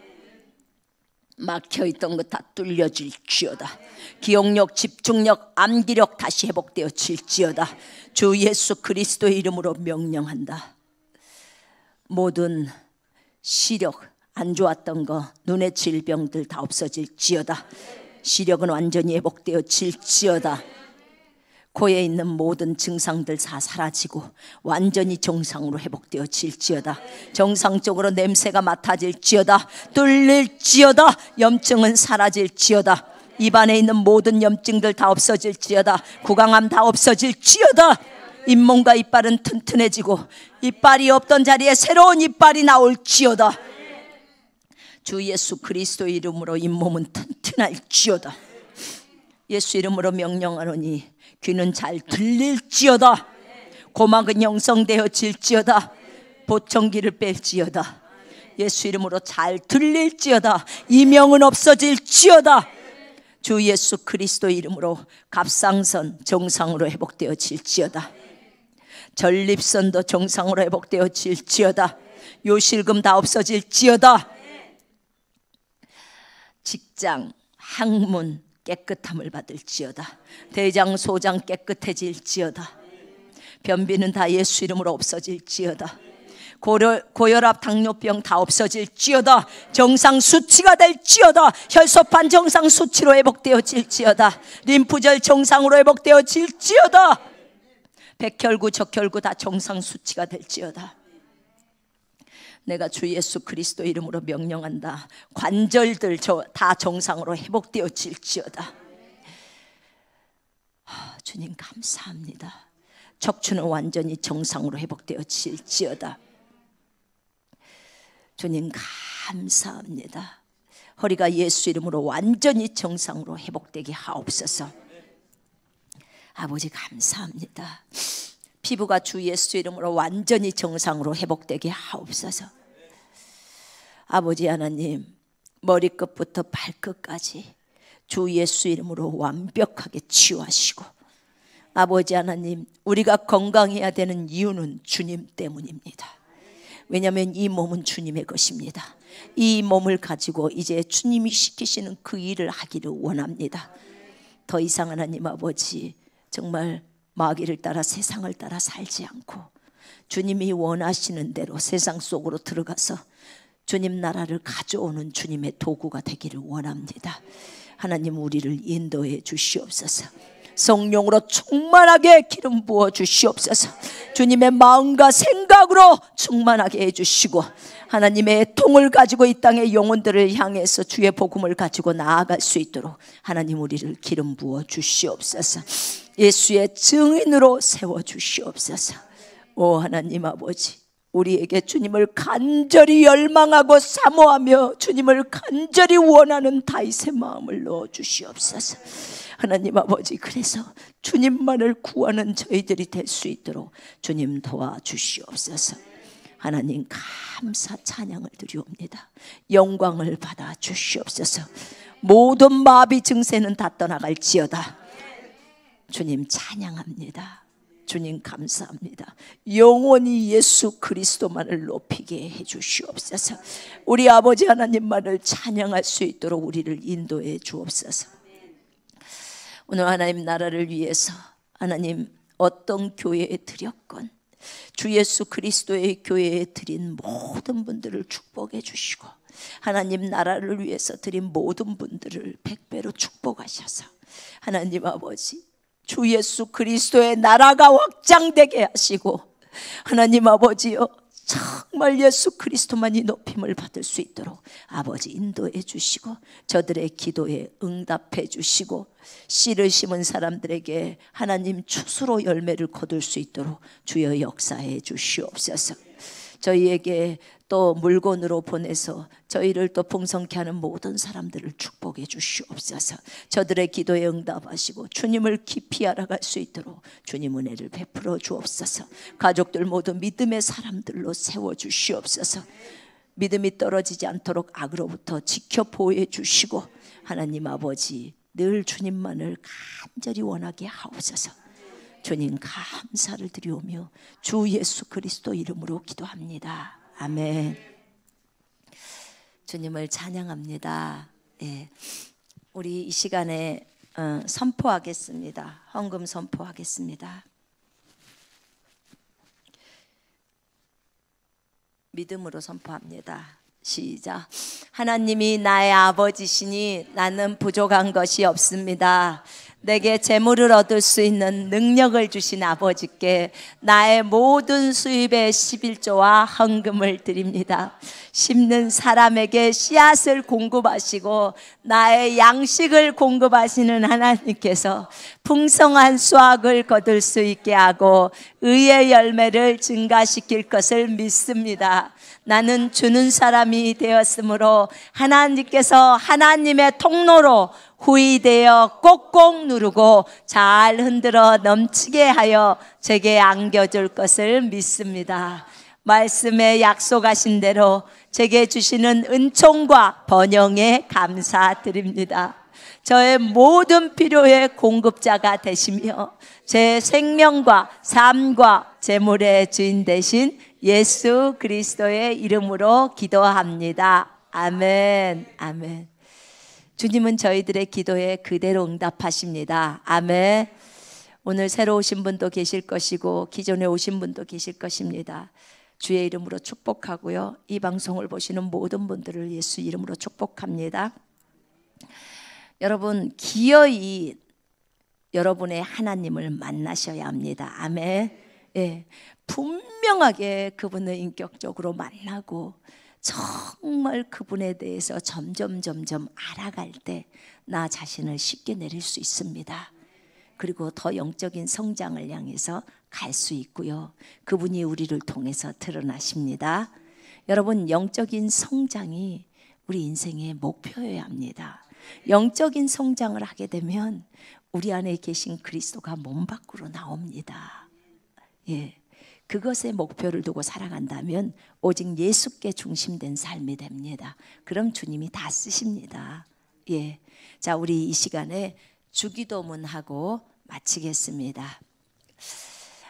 A: 막혀있던 것 다 뚫려질지어다. 기억력, 집중력, 암기력 다시 회복되어질지어다. 주 예수 그리스도의 이름으로 명령한다. 모든 시력, 안 좋았던 거, 눈의 질병들 다 없어질지어다. 시력은 완전히 회복되어질지어다. 코에 있는 모든 증상들 다 사라지고 완전히 정상으로 회복되어질지어다. 정상적으로 냄새가 맡아질지어다. 뚫릴지어다. 염증은 사라질지어다. 입안에 있는 모든 염증들 다 없어질지어다. 구강암 다 없어질지어다. 잇몸과 이빨은 튼튼해지고 이빨이 없던 자리에 새로운 이빨이 나올지어다. 주 예수 그리스도의 이름으로 잇몸은 튼튼할지어다. 예수 이름으로 명령하노니 귀는 잘 들릴지어다. 고막은 형성되어질지어다. 보청기를 뺄지어다. 예수 이름으로 잘 들릴지어다. 이명은 없어질지어다. 주 예수 그리스도 이름으로 갑상선 정상으로 회복되어질지어다. 전립선도 정상으로 회복되어질지어다. 요실금 다 없어질지어다. 직장, 학문 깨끗함을 받을지어다. 대장, 소장 깨끗해질지어다. 변비는 다 예수 이름으로 없어질지어다. 고혈압, 당뇨병 다 없어질지어다. 정상 수치가 될지어다. 혈소판 정상 수치로 회복되어질지어다. 림프절 정상으로 회복되어질지어다. 백혈구, 적혈구 다 정상 수치가 될지어다. 내가 주 예수 그리스도 이름으로 명령한다. 관절들 다 정상으로 회복되어질지어다. 주님 감사합니다. 척추는 완전히 정상으로 회복되어질지어다. 주님 감사합니다. 허리가 예수 이름으로 완전히 정상으로 회복되게 하옵소서. 아버지 감사합니다. 피부가 주 예수 이름으로 완전히 정상으로 회복되게 하옵소서. 아버지 하나님, 머리끝부터 발끝까지 주 예수 이름으로 완벽하게 치유하시고, 아버지 하나님, 우리가 건강해야 되는 이유는 주님 때문입니다. 왜냐하면 이 몸은 주님의 것입니다. 이 몸을 가지고 이제 주님이 시키시는 그 일을 하기를 원합니다. 더 이상 하나님 아버지, 정말 마귀를 따라 세상을 따라 살지 않고 주님이 원하시는 대로 세상 속으로 들어가서 주님 나라를 가져오는 주님의 도구가 되기를 원합니다. 하나님, 우리를 인도해 주시옵소서. 성령으로 충만하게 기름 부어 주시옵소서. 주님의 마음과 생각으로 충만하게 해주시고, 하나님의 통을 가지고 이 땅의 영혼들을 향해서 주의 복음을 가지고 나아갈 수 있도록 하나님 우리를 기름 부어 주시옵소서. 예수의 증인으로 세워 주시옵소서. 오 하나님 아버지, 우리에게 주님을 간절히 열망하고 사모하며 주님을 간절히 원하는 다윗의 마음을 넣어 주시옵소서. 하나님 아버지, 그래서 주님만을 구하는 저희들이 될 수 있도록 주님 도와주시옵소서. 하나님 감사 찬양을 드리옵니다. 영광을 받아 주시옵소서. 모든 마비 증세는 다 떠나갈지어다. 주님 찬양합니다. 주님 감사합니다. 영원히 예수 그리스도만을 높이게 해주시옵소서. 우리 아버지 하나님만을 찬양할 수 있도록 우리를 인도해 주옵소서. 오늘 하나님 나라를 위해서 하나님 어떤 교회에 드렸건 주 예수 그리스도의 교회에 드린 모든 분들을 축복해 주시고, 하나님 나라를 위해서 드린 모든 분들을 100배로 축복하셔서 하나님 아버지, 주 예수 그리스도의 나라가 확장되게 하시고, 하나님 아버지여, 정말 예수 그리스도만이 높임을 받을 수 있도록 아버지 인도해 주시고, 저들의 기도에 응답해 주시고, 씨를 심은 사람들에게 하나님 추수로 열매를 거둘 수 있도록 주여 역사해 주시옵소서. 저희에게 또 물건으로 보내서 저희를 또 풍성케 하는 모든 사람들을 축복해 주시옵소서. 저들의 기도에 응답하시고 주님을 깊이 알아갈 수 있도록 주님 은혜를 베풀어 주옵소서. 가족들 모두 믿음의 사람들로 세워 주시옵소서. 믿음이 떨어지지 않도록 악으로부터 지켜 보호해 주시고, 하나님 아버지 늘 주님만을 간절히 원하게 하옵소서. 주님 감사를 드리오며 주 예수 그리스도 이름으로 기도합니다. 아멘. 주님을 찬양합니다. 예. 우리 이 시간에 선포하겠습니다. 헌금 선포하겠습니다. 믿음으로 선포합니다. 시작. 하나님이 나의 아버지시니 나는 부족한 것이 없습니다. 내게 재물을 얻을 수 있는 능력을 주신 아버지께 나의 모든 수입의 11조와 헌금을 드립니다. 심는 사람에게 씨앗을 공급하시고 나의 양식을 공급하시는 하나님께서 풍성한 수확을 거둘 수 있게 하고 의의 열매를 증가시킬 것을 믿습니다. 나는 주는 사람이 되었으므로 하나님께서 하나님의 통로로 후이되어 꼭꼭 누르고 잘 흔들어 넘치게 하여 제게 안겨줄 것을 믿습니다. 말씀에 약속하신 대로 제게 주시는 은총과 번영에 감사드립니다. 저의 모든 필요의 공급자가 되시며 제 생명과 삶과 재물의 주인 되신 예수 그리스도의 이름으로 기도합니다. 아멘. 아멘. 주님은 저희들의 기도에 그대로 응답하십니다. 아멘. 오늘 새로 오신 분도 계실 것이고 기존에 오신 분도 계실 것입니다. 주의 이름으로 축복하고요. 이 방송을 보시는 모든 분들을 예수 이름으로 축복합니다. 여러분, 기어이 여러분의 하나님을 만나셔야 합니다. 아멘. 예, 분명하게 그분을 인격적으로 만나고 정말 그분에 대해서 점점 알아갈 때 나 자신을 쉽게 내릴 수 있습니다. 그리고 더 영적인 성장을 향해서 갈 수 있고요. 그분이 우리를 통해서 드러나십니다. 여러분, 영적인 성장이 우리 인생의 목표여야 합니다. 영적인 성장을 하게 되면 우리 안에 계신 그리스도가 몸 밖으로 나옵니다. 예, 그것에 목표를 두고 살아간다면 오직 예수께 중심된 삶이 됩니다. 그럼 주님이 다 쓰십니다. 예, 자, 우리 이 시간에 주기도문하고 마치겠습니다.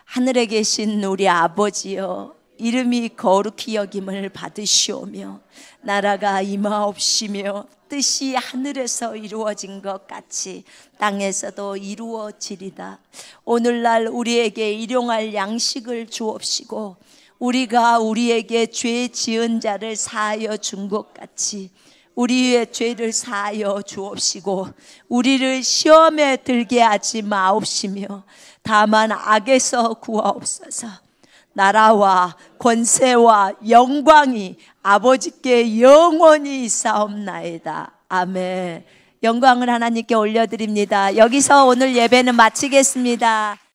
A: 하늘에 계신 우리 아버지여, 이름이 거룩히 여김을 받으시오며 나라가 임하옵시며 뜻이 하늘에서 이루어진 것 같이 땅에서도 이루어지리다. 오늘날 우리에게 일용할 양식을 주옵시고 우리가 우리에게 죄 지은 자를 사하여 준 것 같이 우리의 죄를 사하여 주옵시고 우리를 시험에 들게 하지 마옵시며 다만 악에서 구하옵소서. 나라와 권세와 영광이 아버지께 영원히 있사옵나이다. 아멘. 영광을 하나님께 올려드립니다. 여기서 오늘 예배는 마치겠습니다.